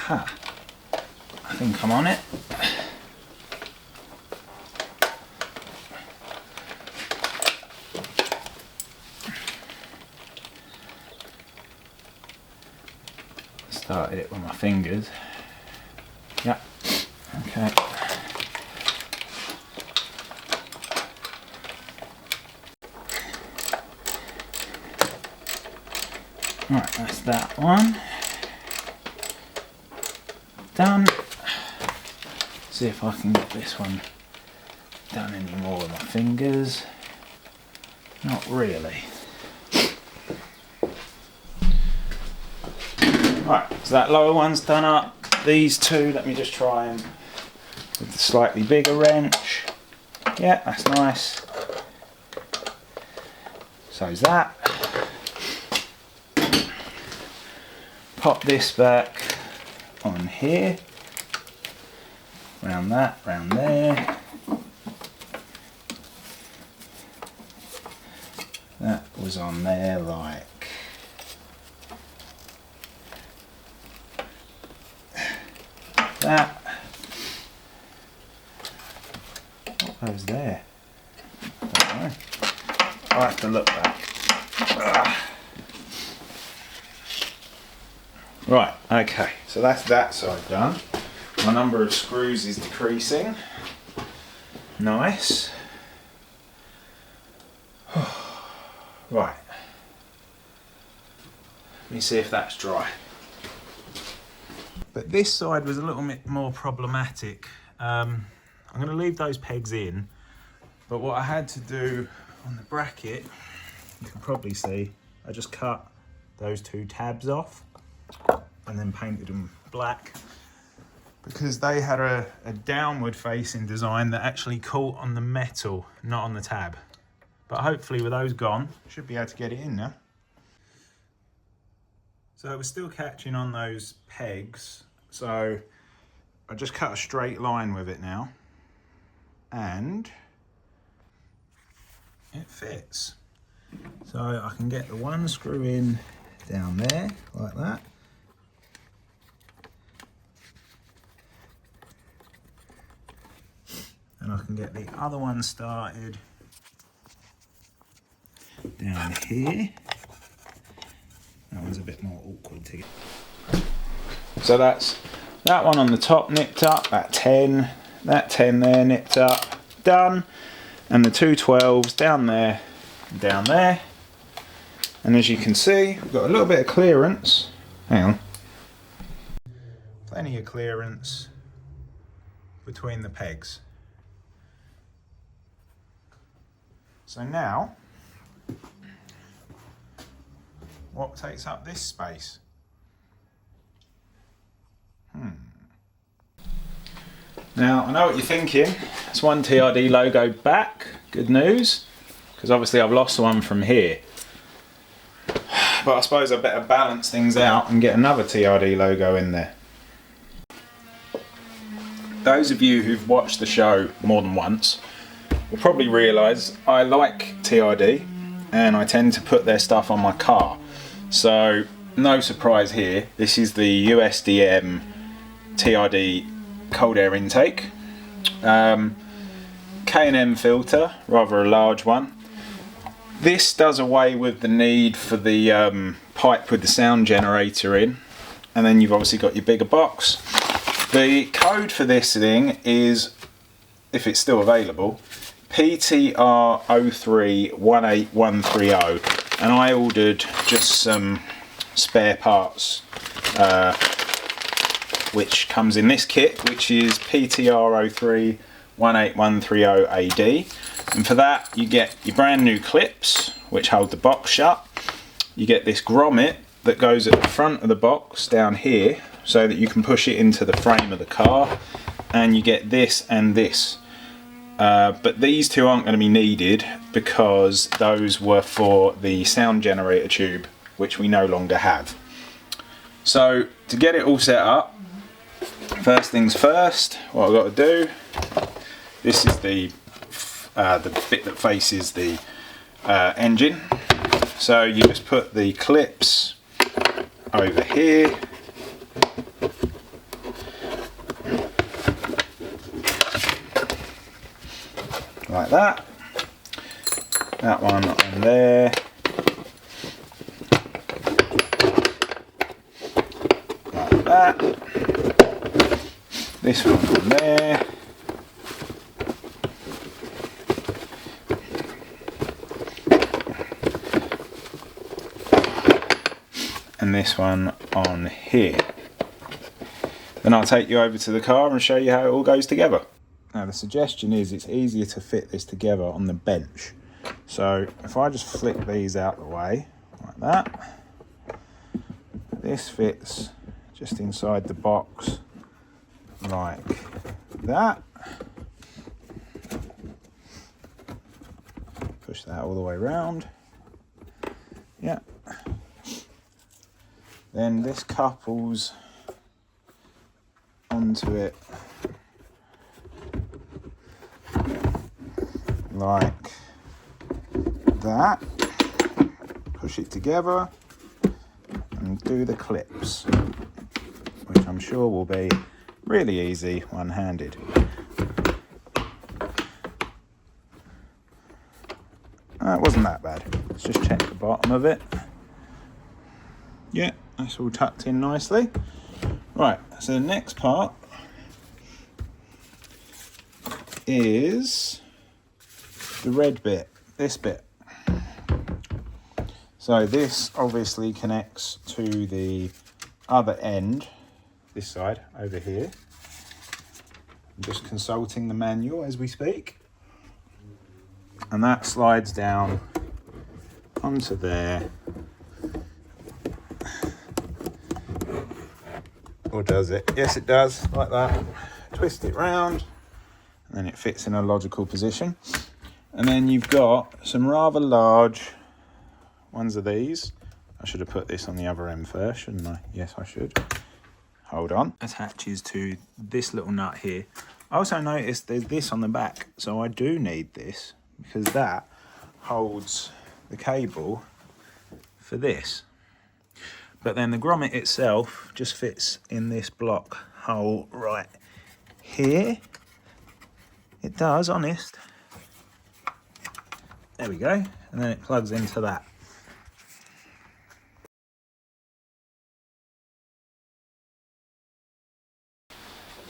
[SPEAKER 1] Aha, I think I'm on it. Started it with my fingers. Yeah, okay. Right, that's that one. Done. See if I can get this one done any more with my fingers. Not really. Right, so that lower one's done up. These two, let me just try them with the slightly bigger wrench. Yeah, that's nice. So's that. Pop this back on here, round that, round there. That was on there like that. What goes there? I don't know. I'll have to look back. Right, okay, so that's that side done. My number of screws is decreasing. Nice. Right. Let me see if that's dry. But this side was a little bit more problematic. I'm going to leave those pegs in, but what I had to do on the bracket, you can probably see, I just cut those two tabs off and then painted them black because they had a downward facing design that actually caught on the metal, not on the tab. But hopefully with those gone, should be able to get it in now. So it was still catching on those pegs. So I just cut a straight line with it now. And it fits. So I can get the one screw in down there, like that. And I can get the other one started down here. That one's a bit more awkward to get. So that's that one on the top nipped up, that 10 there nipped up, done. And the two 12s down there and down there. And as you can see, we've got a little bit of clearance. Hang on. Plenty of clearance between the pegs. So now, what takes up this space? Now, I know what you're thinking. It's one TRD logo back. Good news, because obviously I've lost one from here. But I suppose I better balance things out and get another TRD logo in there. Those of you who've watched the show more than once will probably realise I like TRD and I tend to put their stuff on my car. So no surprise here, this is the USDM TRD cold air intake. K&M filter, rather a large one. This does away with the need for the pipe with the sound generator in, and then you've obviously got your bigger box. The code for this thing is, if it's still available, PTR0318130, and I ordered just some spare parts which comes in this kit, which is PTR0318130AD. And for that you get your brand new clips which hold the box shut. You get this grommet that goes at the front of the box down here so that you can push it into the frame of the car, and you get this and this. But these two aren't going to be needed because those were for the sound generator tube, which we no longer have. So to get it all set up, first things first, what I've got to do, this is the bit that faces the engine. So you just put the clips over here, like that. That one on there. Like that. This one on there. And this one on here. Then I'll take you over to the car and show you how it all goes together. Now the suggestion is it's easier to fit this together on the bench. So if I just flick these out the way, like that, this fits just inside the box like that. Push that all the way around. Yeah. Then this couples onto it like that. Push it together and do the clips, which I'm sure will be really easy one-handed. It wasn't that bad. Let's just check the bottom of it. Yeah, that's all tucked in nicely. Right, so the next part is the red bit, this bit. So this obviously connects to the other end, this side over here. I'm just consulting the manual as we speak. And that slides down onto there. Or does it? Yes, it does, like that. Twist it round, and then it fits in a logical position. And then you've got some rather large ones of these. I should have put this on the other end first, shouldn't I? Yes, I should. Hold on. Attaches to this little nut here. I also noticed there's this on the back, so I do need this because that holds the cable for this. But then the grommet itself just fits in this block hole right here. It does, honest. There we go. And then it plugs into that.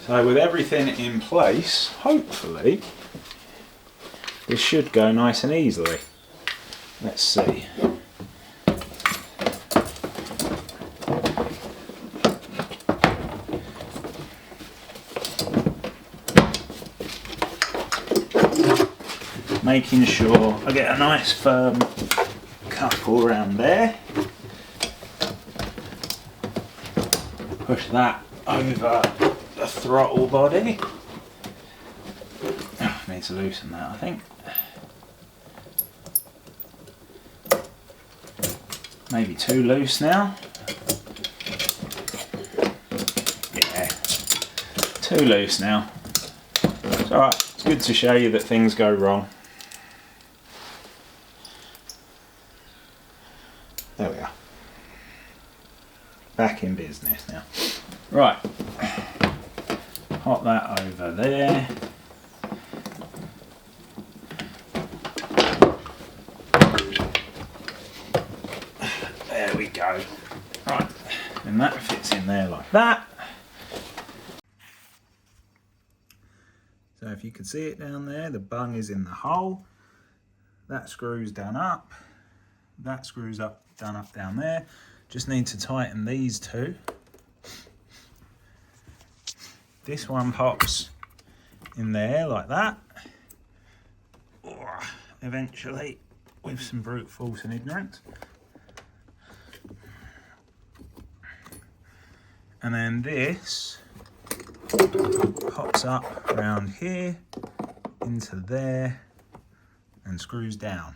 [SPEAKER 1] So with everything in place, hopefully, this should go nice and easily. Let's see. Making sure I get a nice firm couple around there. Push that over the throttle body. Oh, need to loosen that, I think. Maybe too loose now. Yeah, too loose now. It's alright, it's good to show you that things go wrong. There we are. Back in business now. Right. Pop that over there. There we go. Right. And that fits in there like that. So if you can see it down there, the bung is in the hole. That screws done up. That screws up, done up down there. Just need to tighten these two. This one pops in there like that. Eventually, with some brute force and ignorance. And then this pops up around here into there and screws down.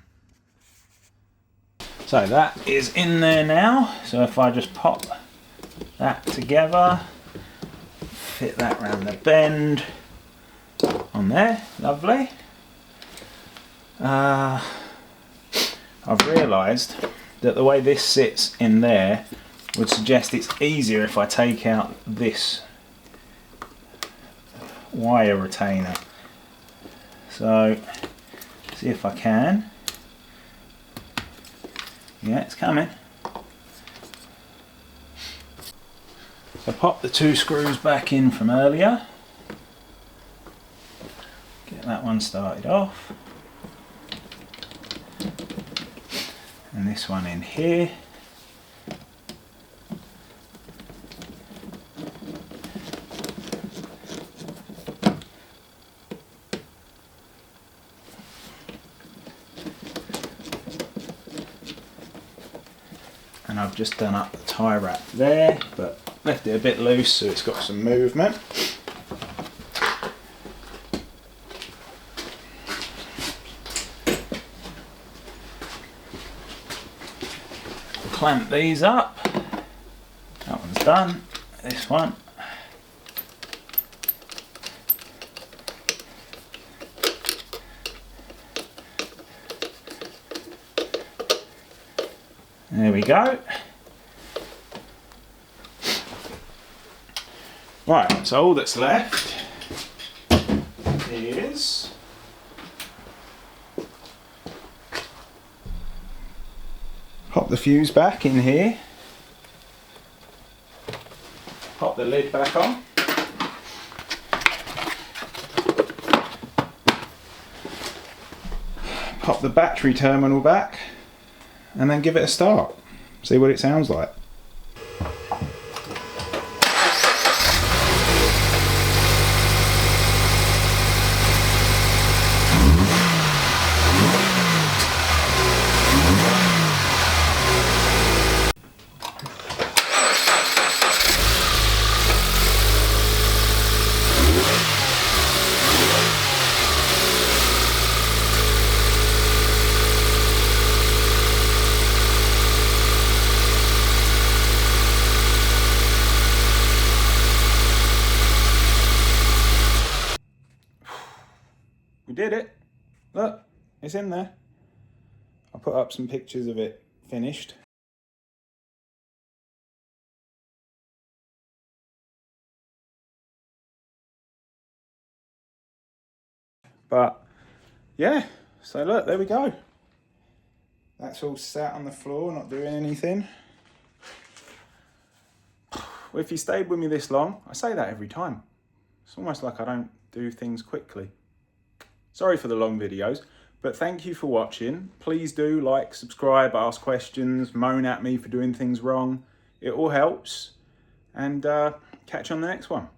[SPEAKER 1] So that is in there now. So if I just pop that together, fit that around the bend on there, lovely. I've realised that the way this sits in there would suggest it's easier if I take out this wire retainer. So see if I can. Yeah, it's coming. So pop the two screws back in from earlier. Get that one started off. And this one in here. And I've just done up the tie wrap there, but left it a bit loose so it's got some movement. Clamp these up. That one's done. This one. There we go. Right, so all that's left is pop the fuse back in here, pop the lid back on, pop the battery terminal back, and then give it a start. See what it sounds like. did it. Look, it's in there. I'll put up some pictures of it finished. But yeah, so look, there we go. That's all sat on the floor, not doing anything. Well, if you stayed with me this long, I say that every time. It's almost like I don't do things quickly. Sorry for the long videos, but thank you for watching. Please do like, subscribe, ask questions, moan at me for doing things wrong. It all helps. And catch you on the next one.